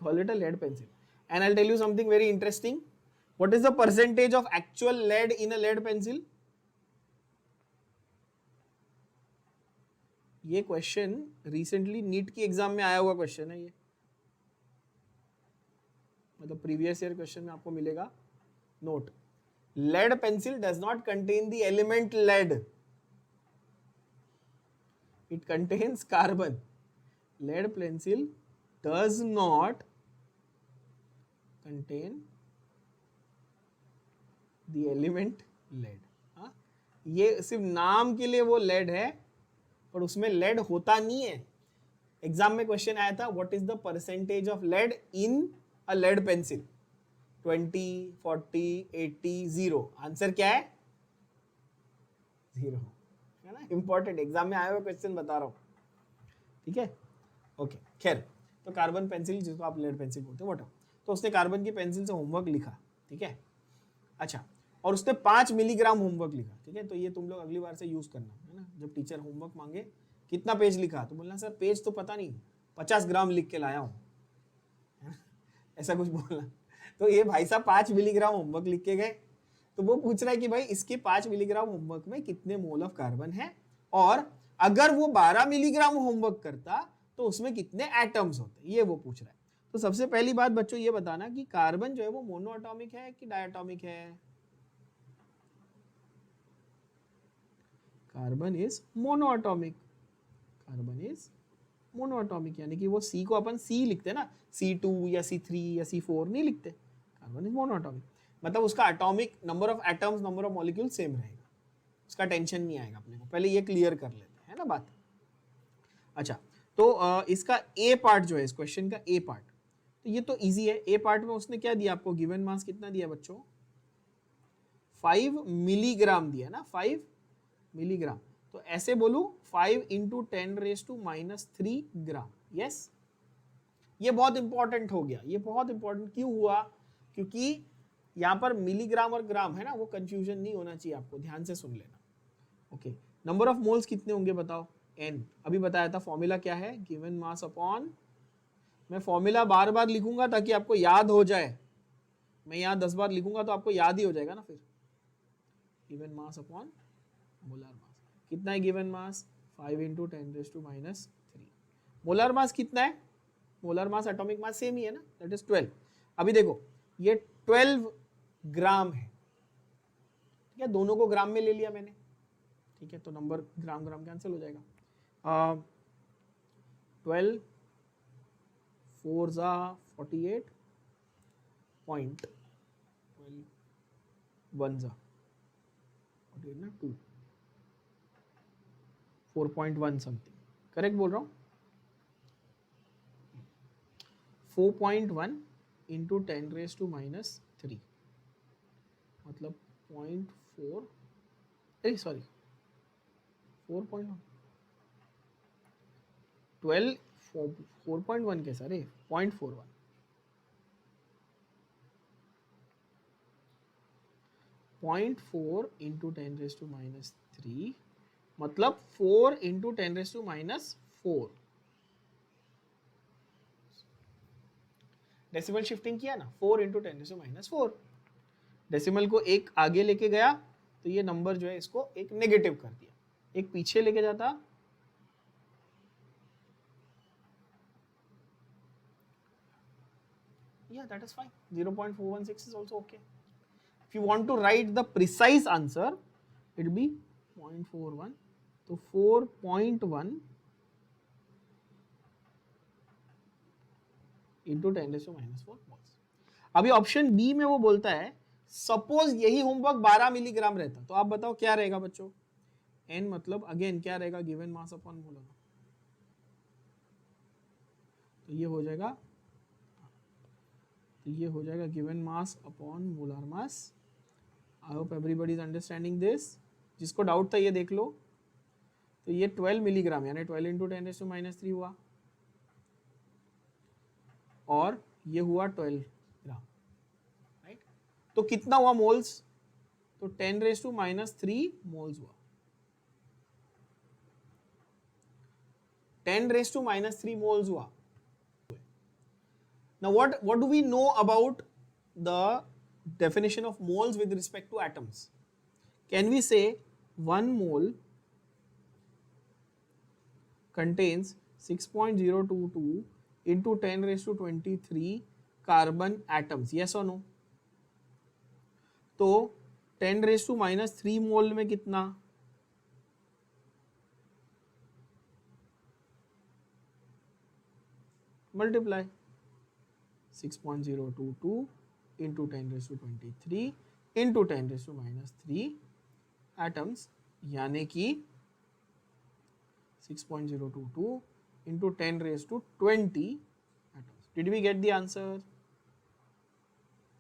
Call it a lead pencil. And I'll tell you something very interesting. What is the percentage of actual lead in a lead pencil? ये question recently NEET की exam में आया हुआ question है। ये मतलब previous year question में आपको मिलेगा। Note, lead pencil does not contain the element lead. It contains carbon. Lead pencil does not contain the element lead. हाँ, ये सिर्फ नाम के लिए वो lead है, पर उसमें lead होता नहीं है। एग्जाम में क्वेश्चन आया था, what is the percentage of lead in a lead pencil? 20, 40, 80, 0। Answer क्या है? 0 है ना। इंपॉर्टेंट एग्जाम में आया हुआ क्वेश्चन बता रहा हूं, ठीक है। ओके, खैर, तो कार्बन पेंसिल जिसको आप लेड पेंसिल बोलते हो, तो उसने कार्बन की पेंसिल से होमवर्क लिखा, ठीक है। अच्छा, और उसने 5 मिलीग्राम होमवर्क लिखा, ठीक है। तो ये तुम लोग अगली बार से यूज करना, है ना। जब टीचर होमवर्क मांगे कितना पेज लिखा, तो बोलना सर पेज तो पता नहीं, 50 ग्राम लिख के लाया हूँ, ऐसा कुछ बोलना। तो ये भाई साहब 5 मिलीग्राम होमवर्क लिख के गए, तो वो पूछ रहा है कि भाई इसके 5 मिलीग्राम होमवर्क में कितने मोल ऑफ कार्बन है, और अगर वो 12 मिलीग्राम होमवर्क करता तो उसमें कितने एटम्स होते, ये वो पूछ रहा है। तो सबसे पहली बात बच्चों ये बताना कि कार्बन जो है वो मोनोएटॉमिक है कि डायटॉमिक है? Carbon is monoatomic. Carbon is monoatomic, यानी कि वो C को अपन C लिखते हैं ना, C2 या C3 या C4 नहीं लिखते। कार्बन इज मोनोएटॉमिक, मतलब उसका atomic number of atoms, number of molecule same रहेगा, उसका टेंशन नहीं आएगा अपने को। पहले ये क्लियर कर लेते हैं ना बात। अच्छा, तो इसका ए पार्ट जो है, इस क्वेश्चन का ए पार्ट, तो ये तो इजी है। ए पार्ट में उसने क्या दिया आपको? गिवन मास कितना दिया बच्चों? 5 मिलीग्राम दिया ना, 5 मिलीग्राम। तो ऐसे बोलू 5 इंटू 10⁻³ ग्राम। यस, ये बहुत इंपॉर्टेंट हो गया। ये बहुत इंपॉर्टेंट क्यों हुआ? क्योंकि यहां पर मिलीग्राम और ग्राम है ना, वो कंफ्यूजन नहीं होना चाहिए आपको, ध्यान से सुन लेना। ओके, नंबर ऑफ मोल्स कितने होंगे बताओ? n। अभी बताया था फॉर्मूला क्या है, गिवन मास अपॉन, मैं फॉर्मूला बार बार लिखूंगा ताकि आपको याद हो जाए। मैं यहाँ 10 बार लिखूंगा तो आपको याद ही हो जाएगा ना फिर। Given mass upon molar mass. कितना है given mass? 5 into 10⁻³ molar mass कितना है? Molar mass atomic mass same ही है ना, दैट इज 12। अभी देखो ये 12 ग्राम है, ठीक है, दोनों को ग्राम में ले लिया मैंने, ठीक है, तो नंबर ग्राम ग्राम कैंसिल हो जाएगा। 12 4 ज़ा 48 पॉइंट 12 1 ज़ा 48 ना 2 4.1 समथिंग, करेक्ट बोल रहा हूँ। 4.1 इंटू 10⁻³ मतलब 0.4, अरे सॉरी 4.1 12 4.1 कैसा रे, 0.41 0.4 इंटू 10⁻³ मतलब 4 इंटू 10⁻⁴। डेसिमल शिफ्टिंग किया ना, 4 इंटू 10⁻⁴। डेसिमल को एक आगे लेके गया तो ये नंबर जो है इसको एक नेगेटिव कर दिया, एक पीछे लेके जाता yeah, that is fine. 0.416 is also okay. If you want to write the precise answer, it will be 0.41. तो 4.1 इंटू 10⁻⁴ मोल्स। अभी ऑप्शन बी में वो बोलता है सपोज यही होमवर्क 12 मिलीग्राम रहता, तो आप बताओ क्या रहेगा बच्चों? n मतलब अगेन क्या रहेगा? Given mass upon molar. तो ये हो जाएगा, तो ये हो जाएगा given mass upon molar mass. I hope everybody is understanding this. जिसको डाउट था ये देख लो। तो ये 12 मिलीग्राम यानी 12 इंटू 10⁻³ हुआ। और ये हुआ 12 ग्राम, राइट। तो कितना हुआ मोल्स, तो 10⁻³ मोल्स हुआ, 10⁻³ मोल्स हुआ। Now what do we know about the definition of moles with respect to atoms? Can we say 1 mole contains 6.022 into 10⁻23 carbon atoms? Yes or no? तो 10⁻³ मोल में कितना, मल्टीप्लाई 6.022 into 10⁻23 into 10⁻³ एटम्स, यानी कि 6.022 into 10⁻20 atoms. Did we get the answer?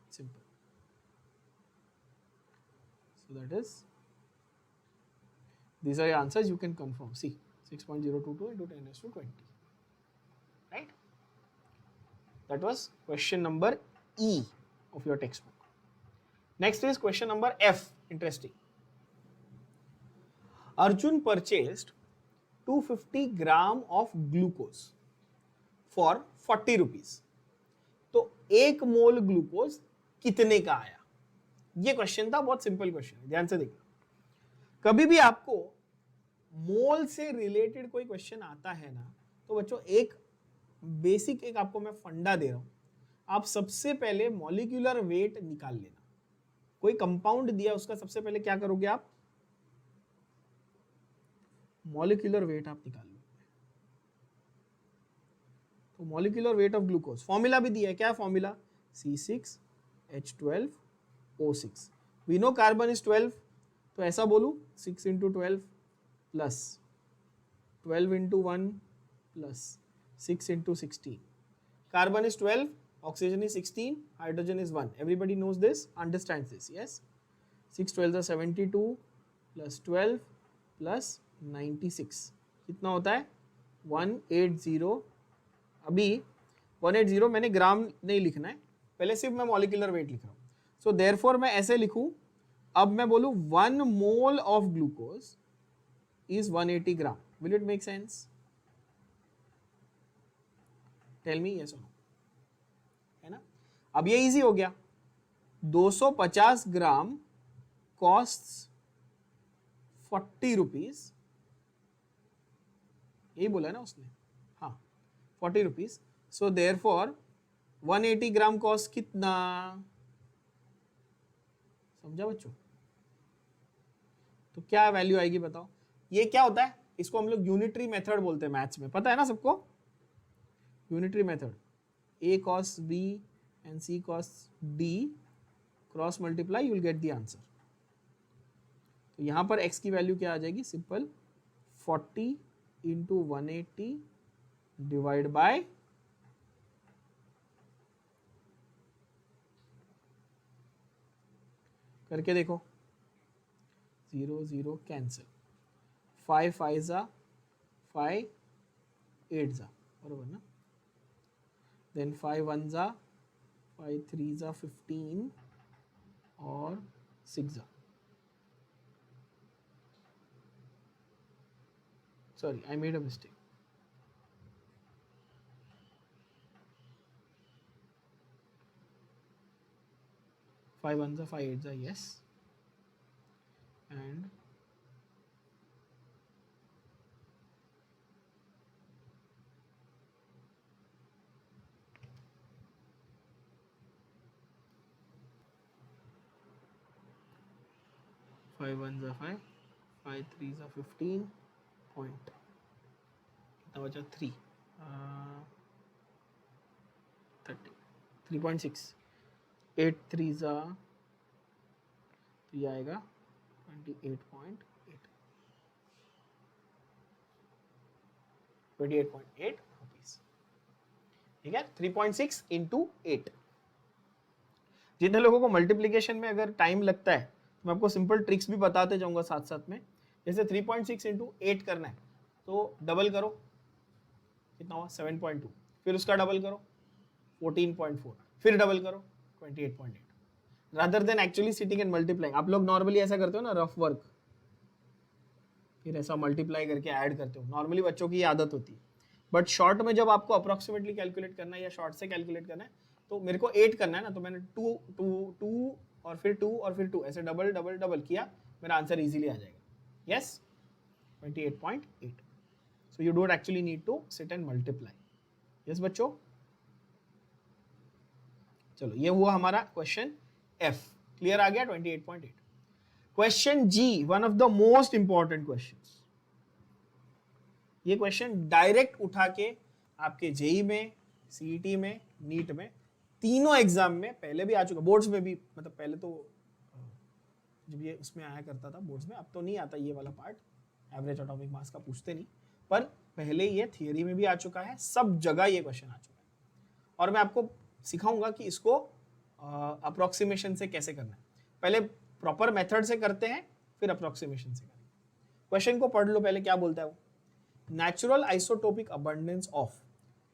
Simple. So that is, these are your answers. You can confirm. See, 6.022 into 10⁻20. Right? That was question number E of your textbook. Next is question number F. Interesting. Arjun purchased 250 gram of glucose for 40 rupees. तो 1 मोल glucose कितने का आया? ये question था, बहुत simple question है, ध्यान से देखना। कभी भी आपको मोल से रिलेटेड कोई क्वेश्चन आता है ना, तो बच्चों एक बेसिक एक आपको मैं फंडा दे रहा हूं, आप सबसे पहले मॉलिक्यूलर वेट निकाल लेना। कोई कंपाउंड दिया, उसका सबसे पहले क्या करोगे आप, मॉलिक्यूलर वेट आप निकाल लो। तो molecular weight of glucose, formula भी दिया है, क्या formula, C6H12O6। We know carbon is 12, तो ऐसा बोलूं 6 into 12 plus 12 into 1 plus 6 into 16. Carbon is 12, oxygen is 16, hydrogen is 1. Everybody knows this, understands this, yes? 6 12 are 72 plus 12 plus 96. कितना होता है 180। अभी 180 मैंने ग्राम नहीं लिखना है, पहले सिर्फ मैं मॉलिक्यूलर वेट लिख रहा हूँ। सो देयरफॉर मैं ऐसे लिखूं, अब मैं बोलूं 1 mole of glucose is 180 gram. Will it make sense? Tell me yes और नो, है ना। अब ये इजी हो गया, 250 ग्राम कॉस्ट 40 रुपीज, यही बोला है ना उसने, हाँ 40 रुपीज। सो देयरफॉर 180 ग्राम कॉस्ट कितना, समझा बच्चों? तो क्या वैल्यू आएगी बताओ। ये क्या होता है, इसको हम लोग यूनिटरी मेथड बोलते हैं मैथ्स में, पता है ना सबको, unitary method, A cos B and C cos D cross multiply, you will get the answer. तो यहां पर x की वैल्यू क्या आ जाएगी, सिंपल 40 इंटू 180 डिवाइड बाय करके देखो, 0 0 कैंसिल, 5 5 जा 5 8 जा, बरोबर ना। देन 5 1 जा 5 3 जा 15 और 6 जा, sorry I made a mistake, 5 1 जा 5 8 जा, yes, and 5 1 जा 5 5 3 जा 15 पॉइंट, कितना बचा 3 30 3.6, 8 3 जा, तो ये आएगा 28.8 रुपीज, ठीक है। 3.6 इंटू 8। जितने लोगों को मल्टीप्लीकेशन में अगर टाइम लगता है तो मैं आपको सिंपल ट्रिक्स भी बताते जाऊंगा साथ साथ में। जैसे 3.6 इंटू 8 करना है तो डबल करो, कितना हुआ 7.2, फिर उसका डबल करो 14.4, फिर डबल करो 28.8, rather than actually sitting and multiplying. आप लोग नॉर्मली ऐसा करते हो ना, रफ वर्क, फिर ऐसा मल्टीप्लाई करके ऐड करते हो, नॉर्मली बच्चों की आदत होती है। बट शॉर्ट में जब आपको अप्रोक्सीमेटली कैलकुलेट करना है या शॉर्ट से कैलकुलेट करना है, तो मेरे को 8 करना है ना, तो मैंने 2 2 2 और फिर 2 और फिर 2 ऐसे डबल डबल डबल किया, मेरा आंसर इजीली आ जाएगा। Yes, 28.8। So you don't actually need to sit and multiply. Yes बच्चों, चलो ये हुआ हमारा क्वेश्चन एफ, क्लियर आ गया 28.8। क्वेश्चन जी, one of the most important questions. ये क्वेश्चन डायरेक्ट उठा के आपके जेई में, सीईटी में, नीट में, तीनों एग्जाम में पहले भी आ चुका, बोर्ड्स में भी, मतलब पहले तो जब ये उसमें आया करता था बोर्ड्स में, अब तो नहीं आता ये वाला पार्ट, एवरेज एटॉमिक मास का पूछते नहीं, पर पहले ये थियरी में भी आ चुका है, सब जगह ये क्वेश्चन आ चुका है। और मैं आपको सिखाऊंगा कि इसको अप्रोक्सीमेशन से कैसे करना है। पहले प्रॉपर मेथड से करते हैं, फिर अप्रोक्सीमेशन से करेंगे। क्वेश्चन को पढ़ लो पहले, क्या बोलता है वो। Natural isotopic abundance of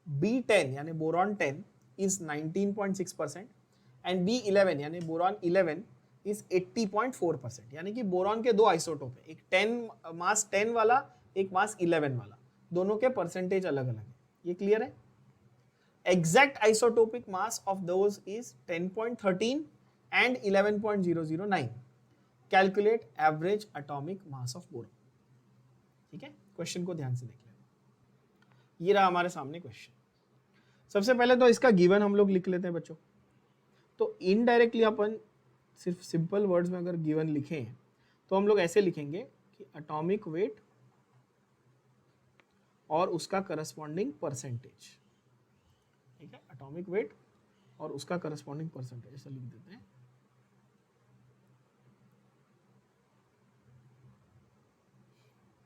B10 यानी बोरॉन 10 इज 19.6% एंड B11 यानी बोरॉन 11 इज 80.4%। यानी कि बोरॉन के दो आइसोटोप है, एक 10 मास 10 वाला, एक मास 11 वाला, दोनों के परसेंटेज अलग अलग है। ये क्लियर है। Exact isotopic mass of those is 10.13 and 11.009। Calculate average atomic mass of boron. ठीक है, क्वेश्चन को ध्यान से देख लेना। ये रहा हमारे सामने क्वेश्चन। सबसे पहले तो इसका गिवन हम लोग लिख लेते हैं बच्चों। तो इनडायरेक्टली अपन सिर्फ सिंपल वर्ड्स में अगर गिवन लिखें तो हम लोग ऐसे लिखेंगे कि एटॉमिक वेट और उसका करस्पॉन्डिंग परसेंटेज। ठीक है, एटॉमिक वेट और उसका करस्पॉन्डिंग परसेंटेज ऐसा लिख देते हैं।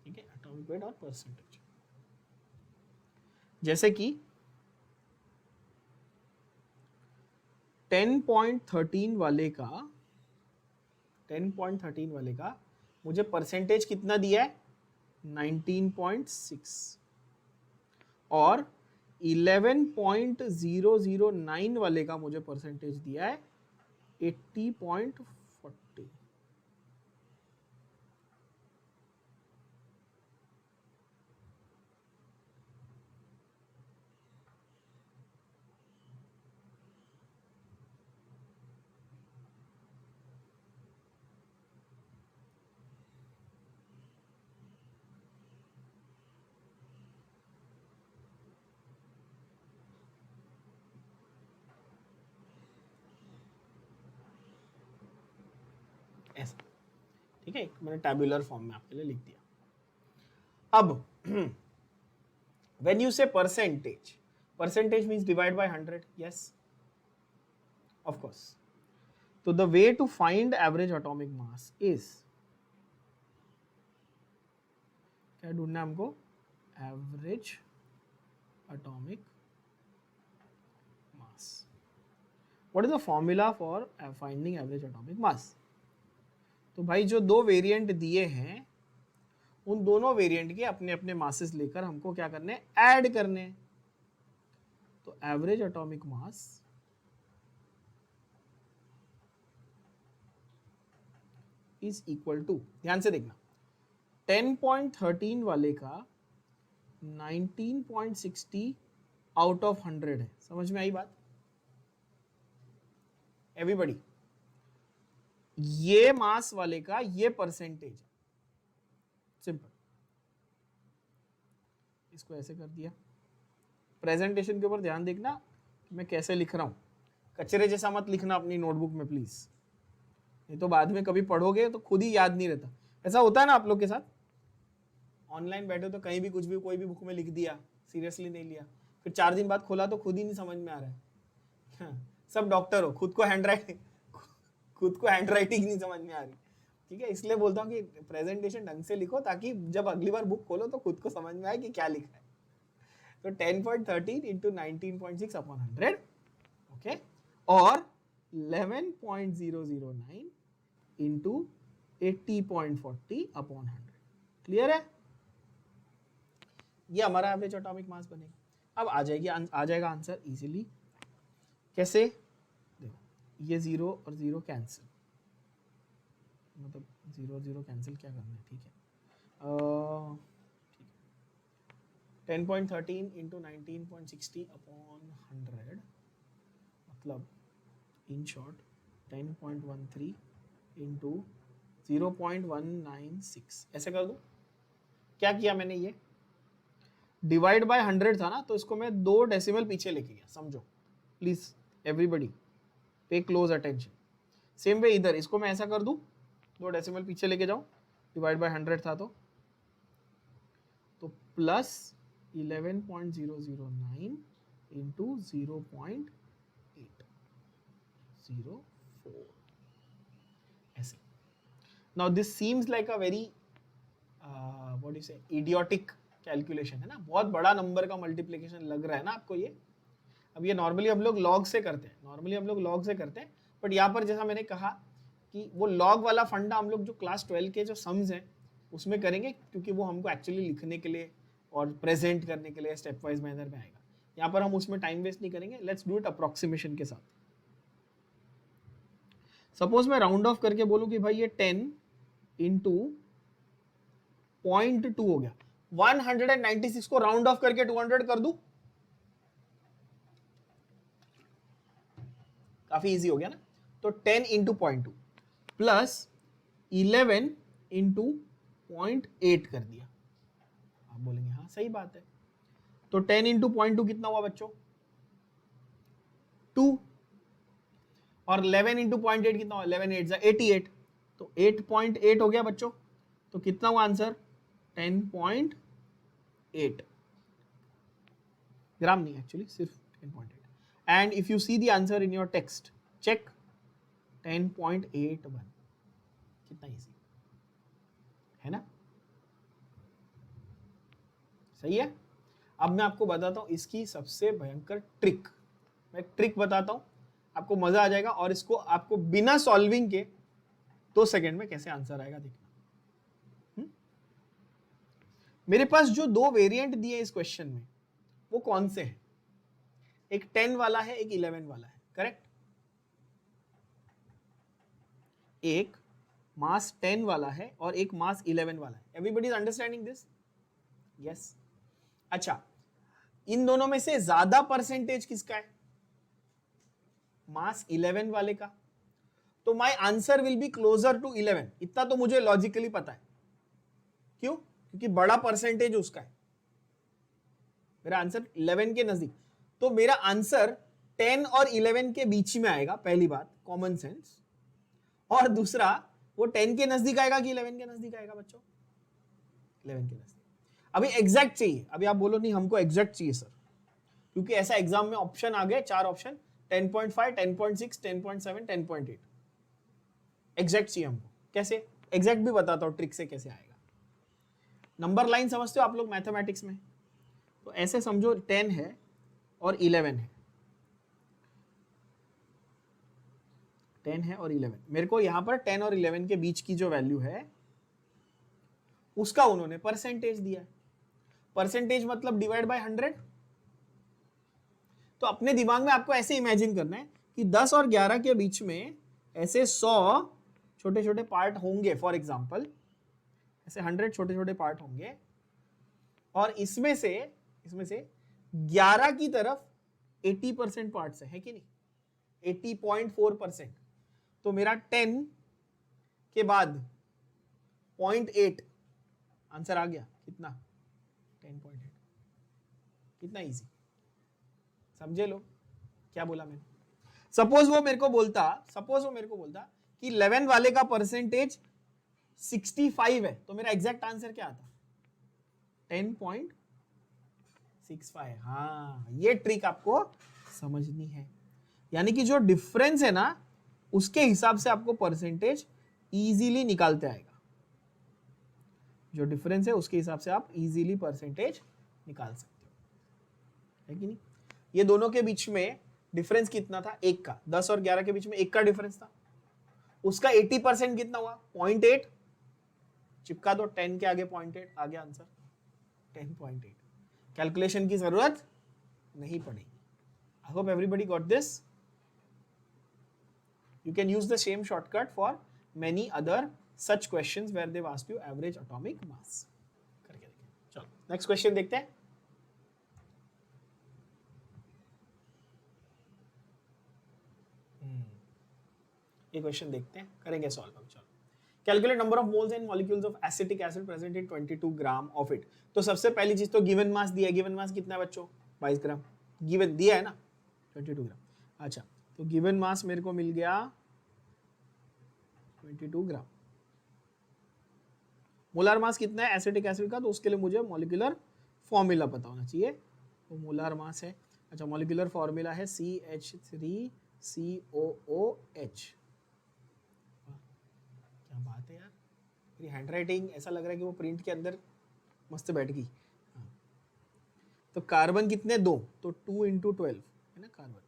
ठीक है, एटॉमिक वेट और परसेंटेज। जैसे कि 10.13 वाले का 10.13 वाले का मुझे परसेंटेज कितना दिया है, 19.6, और 11.009 वाले का मुझे परसेंटेज दिया है 80.40। ऐसा, ठीक है, मैंने टैबुलर फॉर्म में आपके लिए लिख दिया। अब when you say percentage, percentage means divide by 100, yes of course. तो the way to find average atomic mass is, क्या ढूंढना है हमको, average atomic mass. What is the formula for finding average atomic mass. तो भाई जो दो variant दिए हैं, उन दोनों वेरिएंट के अपने अपने मासेस लेकर हमको क्या करने हैं, ऐड करने हैं। तो average atomic mass is equal to, ध्यान से देखना, 10.13 वाले का 19.60 आउट ऑफ 100 है। समझ में आई बात एवरीबॉडी। ये मास वाले का ये परसेंटेज, सिंपल, इसको ऐसे कर दिया। प्रेजेंटेशन के ऊपर ध्यान देखना कि मैं कैसे लिख रहा हूं, कचरे जैसा मत लिखना अपनी नोटबुक में प्लीज, नहीं तो बाद में कभी पढ़ोगे तो खुद ही याद नहीं रहता। ऐसा होता है ना आप लोग के साथ, ऑनलाइन बैठे तो कहीं भी कुछ भी कोई भी बुक में लिख दिया, सीरियसली नहीं लिया, फिर 4 दिन बाद खोला तो खुद ही नहीं समझ में आ रहा है। सब डॉक्टर हो, खुद को हैंडराइटिंग नहीं समझ में आ रही। ठीक है, इसलिए बोलता हूँ कि प्रेजेंटेशन ढंग से लिखो ताकि जब अगली बार बुक खोलो तो खुद को समझ में आए कि क्या लिखा है। तो 10.13 इंटू 19.6 अपॉन 100, ओके, और 11.009 इंटू 80.40 अपॉन 100। क्लियर है, ये हमारा एवरेज एटॉमिक मास बनेगा। अब आ जाएगा आंसर इजीली। कैसे? देखो ये 0 और 0 कैंसिल, मतलब 0 0 कैंसिल क्या करना है, ठीक है। 10.13 इंटू 19.60 अपॉन 100, मतलब इन शॉर्ट 10.13 इंटू 0.196, ऐसे कर दूं। क्या किया मैंने, ये डिवाइड बाय 100 था ना, तो इसको मैं 2 डेसिमल पीछे लेके गया, समझो प्लीज एवरीबडी पे क्लोज अटेंशन। सेम वे इधर इसको मैं ऐसा कर दूं, 2 डेसिमल पीछे लेके जाऊं, डिवाइड बाय 100 था तो प्लस 11.009 इंटू 0.804, ऐसे। Now this seems like a very what you से इडियोटिक कैलकुलेशन है ना, बहुत बड़ा नंबर का मल्टीप्लिकेशन लग रहा है ना आपको ये। अब ये नॉर्मली हम लोग लॉग से करते हैं, बट यहाँ पर जैसा मैंने कहा कि वो लॉग वाला फंडा हम लोग जो क्लास 12 के जो सम्स हैं उसमें करेंगे, क्योंकि वो हमको एक्चुअली लिखने के लिए और प्रेजेंट करने के लिए स्टेप वाइज मैनर में आएगा। यहाँ पर हम उसमें टाइम वेस्ट नहीं करेंगे, लेट्स डू इट अप्रोक्सीमेशन के साथ। सपोज मैं राउंड ऑफ करके बोलूं कि भाई ये 10 इंटू 0.2 हो गया, 196 को राउंड ऑफ करके 200 कर दूं, काफी इजी हो गया ना। तो 10 इंटू 0.2 प्लस 11 इंटू 0.8 कर दिया। आप बोलेंगे हाँ सही बात है, तो 10 इंटू 0.2 कितना हुआ बच्चों, 2, और 11 इंटू 0.8 कितना हुआ, 11 8 88, तो 8.8 हो गया बच्चों। तो कितना हुआ आंसर, 10.8 ग्राम, नहीं एक्चुअली सिर्फ 10.8। And if you see the answer in your text, check 10.81, कितना इजी है ना, सही है। अब मैं आपको बताता हूं इसकी सबसे भयंकर ट्रिक, मैं ट्रिक बताता हूं, आपको मजा आ जाएगा, और इसको आपको बिना सॉल्विंग के 2 सेकेंड में कैसे आंसर आएगा देखना। मेरे पास जो 2 वेरिएंट दिए इस क्वेश्चन में वो कौन से हैं, एक 10 वाला है, एक 11 वाला है, करेक्ट। एक मास 10 वाला है और एक मास 11 वाला है। Everybody is understanding this? Yes. अच्छा, इन दोनों में से ज्यादा परसेंटेज किसका है, मास 11 वाले का, तो my answer will be closer to 11, इतना तो मुझे लॉजिकली पता है। क्यों? क्योंकि बड़ा परसेंटेज उसका है, मेरा आंसर 11 के नजदीक, तो मेरा आंसर 10 और 11 के बीच में आएगा, पहली बात कॉमन सेंस। और दूसरा, वो 10 के नजदीक आएगा कि 11 के नजदीक आएगा बच्चों, 11 के नजदीक। अभी एग्जैक्ट चाहिए, अभी आप बोलो नहीं हमको एग्जैक्ट चाहिए सर, क्योंकि ऐसा एग्जाम में ऑप्शन आ गए, 4 ऑप्शन, 10.5, 10.6, 10.7, 10.8, एग्जैक्ट चाहिए हमको। कैसे एग्जैक्ट भी बताता हूं ट्रिक से कैसे आएगा। नंबर लाइन समझते हो आप लोग मैथमेटिक्स में, तो ऐसे समझो 10 है और 11 है, 10 है और 11, मेरे को यहां पर 10 और 11 के बीच की जो वैल्यू है उसका उन्होंने परसेंटेज दिया है। परसेंटेज मतलब डिवाइड बाय 100। तो अपने दिमाग में आपको ऐसे इमेजिन करना है कि 10 और 11 के बीच में ऐसे 100 छोटे छोटे पार्ट होंगे, फॉर एग्जाम्पल ऐसे 100 छोटे छोटे पार्ट होंगे, और इसमें से 11 की तरफ 80% पार्ट्स है कि नहीं, 80.4%। तो मेरा 10 के बाद 0.8 आंसर आ गया, कितना, 10.8। कितना इजी, समझे लोग क्या बोला मैंने। सपोज वो मेरे को बोलता कि 11 वाले का परसेंटेज 65 है, तो मेरा एग्जैक्ट आंसर क्या आता, 10.65। हाँ, ये ट्रिक आपको समझनी है, यानी कि जो डिफरेंस है ना उसके हिसाब से आपको परसेंटेज इजीली निकालते आएगा, जो डिफरेंस है उसके हिसाब से आप इजीली परसेंटेज निकाल सकते हो, है कि नहीं। ये दोनों के बीच में डिफरेंस कितना था, 1 का, 10 और 11 के बीच में 1 का डिफरेंस था, उसका 80% कितना हुआ, 0.8, चिपका दो 10 के आगे 0.8, आ गया आंसर 10.8। कैलकुलेशन की जरूरत नहीं पड़ेगी। I hope everybody got this. You can use the same shortcut for many other such questions where they've asked you average atomic mass. करके देखें. चलो नेक्स्ट क्वेश्चन देखते हैं. ये क्वेश्चन देखते हैं, करेंगे सॉल्व हम. चलो calculate number of moles and molecules of acetic acid present in 22 gram of it. तो सबसे पहली चीज तो गिवन मास दिया है. गिवन मास कितना है बच्चों? 22 ग्राम गिवन दिया है ना, 22 ग्राम. अच्छा तो गिवन मास मेरे को मिल गया 22 ग्राम. मोलार मास कितना है एसिटिक एसिड का? तो उसके लिए मुझे मॉलिक्यूलर फॉर्मूला पता होना चाहिए. तो मोलार मास है, अच्छा मॉलिक्यूलर फॉर्मूला है CH3COOH. क्या बात है यार, मेरी हैंडराइटिंग ऐसा लग रहा है कि वो प्रिंट के अंदर मस्त बैठ गई. तो कार्बन कितने? 2, तो 2 × 12 है ना कार्बन.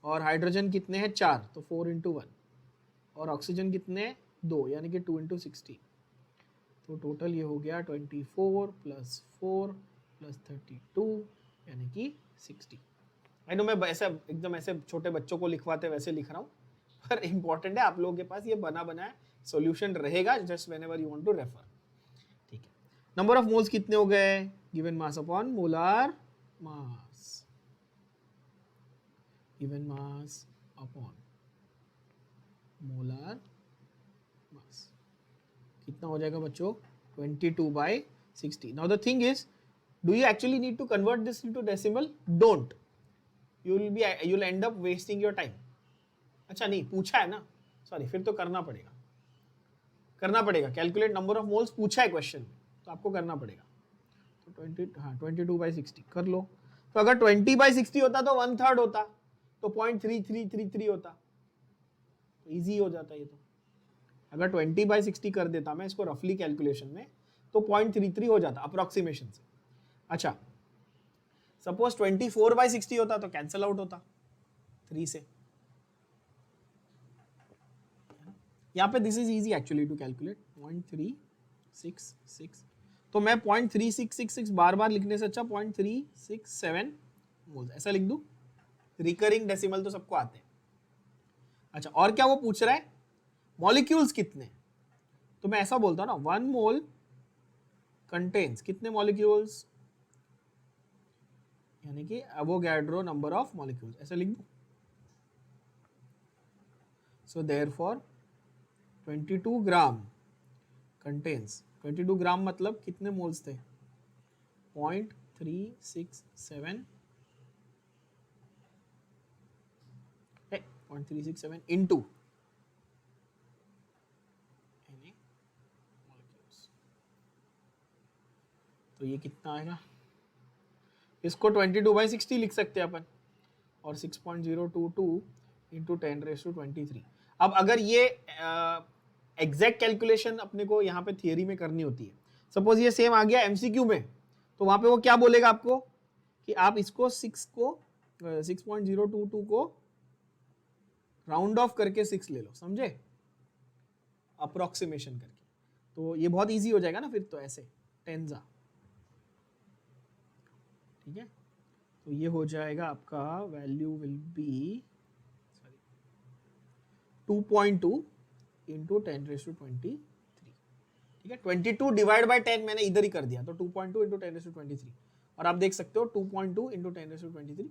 और हाइड्रोजन कितने हैं? 4, तो 4 × 1. और ऑक्सीजन कितने? 2, यानी कि 2 × 16. तो टोटल ये हो गया 24 + 4 + 32 यानी कि 60. आई नो मैं ऐसा एकदम ऐसे छोटे बच्चों को लिखवाते वैसे लिख रहा हूँ, पर इंपॉर्टेंट है आप लोगों के पास ये बना बनाया सॉल्यूशन रहेगा just whenever you want to refer. ठीक है. नंबर ऑफ मोल्स कितने हो गए? Given mass upon molar mass. Given mass upon molar mass कितना हो जाएगा बच्चों? 22/60. Now the thing is, do you actually need to convert this into decimal? Don't. you'll end up wasting your time. अच्छा नहीं पूछा है ना, सॉरी फिर तो करना पड़ेगा. कैलकुलेट नंबर ऑफ मोल्स पूछा है क्वेश्चन में, तो आपको करना पड़ेगा. तो 22/60 कर लो. तो अगर 20/60 होता तो 1/3 होता, तो 0.3333 होता, तो ईजी हो जाता ये. तो अगर 20/60 कर देता मैं इसको रफली कैलकुलेशन में, तो 0.33 हो जाता अप्रोक्सीमेशन से. अच्छा सपोज 24/60 होता तो कैंसिल आउट होता 3 से. यहाँ पे this is easy actually to calculate. 0.366, तो मैं 0.3666 बार बार लिखने से अच्छा 0.367 मोल्स ऐसा लिख दूं. रिकरिंग डेसिमल तो सबको आते हैं. अच्छा और क्या वो पूछ रहा है? मॉलिक्यूल्स कितने? तो मैं ऐसा बोलता हूं ना, 1 मोल कंटेन्स कितने मॉलिक्यूल्स, यानी कि एवोगैड्रो नंबर ऑफ मॉलिक्यूल्स ऐसा लिख दूं. सो देयरफॉर 22 ग्राम कंटेन्स, 22 ग्राम मतलब कितने मोल्स थे? 0.367 0.367 into molecules. तो ये कितना आएगा? इसको 22/60 लिख सकते हैं अपन, और 6.022 इंटू 10⁻23. अब अगर ये एग्जैक्ट कैलकुलेशन अपने को यहाँ पे थियरी में करनी होती है, सपोज ये सेम आ गया एमसीक्यू में, तो वहां पे वो क्या बोलेगा आपको कि आप इसको 6.022 को राउंड ऑफ करके 6 ले लो, समझे, अप्रोक्सीमेशन करके. तो ये बहुत इजी हो जाएगा ना फिर तो ऐसे टेंजा. ठीक है. तो ये हो जाएगा आपका वैल्यू विल बी 2.2 इंटू 10⁻23. ठीक है. 22 डिवाइड बाय 10 मैंने इधर ही कर दिया, तो 2.2 इंटू 10⁻23. और आप देख सकते हो 2.2 इंटू 10⁻23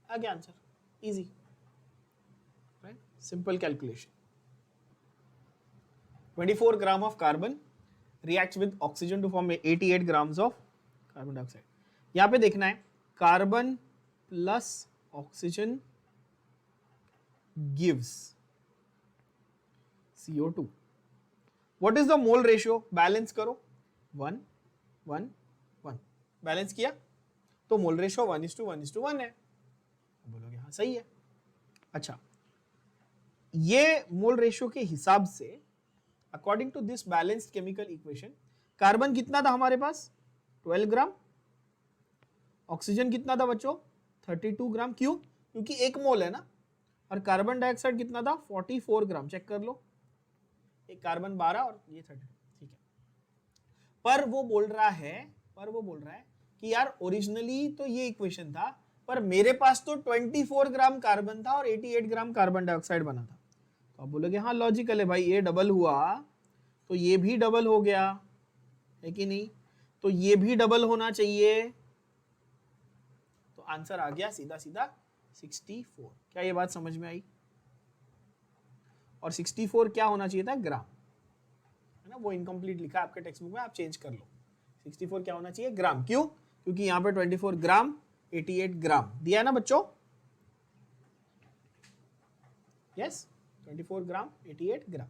आ गया answer. Easy, right, simple calculation. 24 gram of carbon reacts with oxygen to form 88 grams of carbon dioxide. यहां पे देखना है carbon plus oxygen gives CO2. What is the mole ratio? Balance करो 1 1 1. बैलेंस किया तो मोल रेशियो 1:1:1 है. बोलोगे हाँ सही है. अच्छा ये मोल रेशियो के हिसाब से according to this balanced chemical equation carbon कितना था हमारे पास? 12 ग्राम. ऑक्सीजन कितना था बच्चों? 32 ग्राम. क्यों? क्योंकि 1 मोल है ना. और कार्बन डाइऑक्साइड कितना था? 44 ग्राम. चेक कर लो, एक कार्बन 12 और ये 30. ठीक है. पर वो बोल रहा है कि यार ओरिजिनली तो ये इक्वेशन था, पर मेरे पास तो 24 ग्राम कार्बन था और 88 ग्राम कार्बन डाइऑक्साइड बना था. तो आप बोलोगे हाँ लॉजिकल है भाई, ये डबल हुआ तो ये भी डबल हो गया, है कि नहीं? तो ये भी डबल होना चाहिए, तो आंसर आ गया सीधा सीधा 64। क्या ये बात समझ में आई? और 64 क्या होना चाहिए था? ग्राम, है ना? वो इनकम्प्लीट लिखा है आपके टेक्स्ट बुक में, आप चेंज कर लो। 64 क्या होना चाहिए? ग्राम। क्यों? क्योंकि यहाँ पे 24 ग्राम 88 ग्राम दिया है ना बच्चों? यस, 24 ग्राम 88 ग्राम।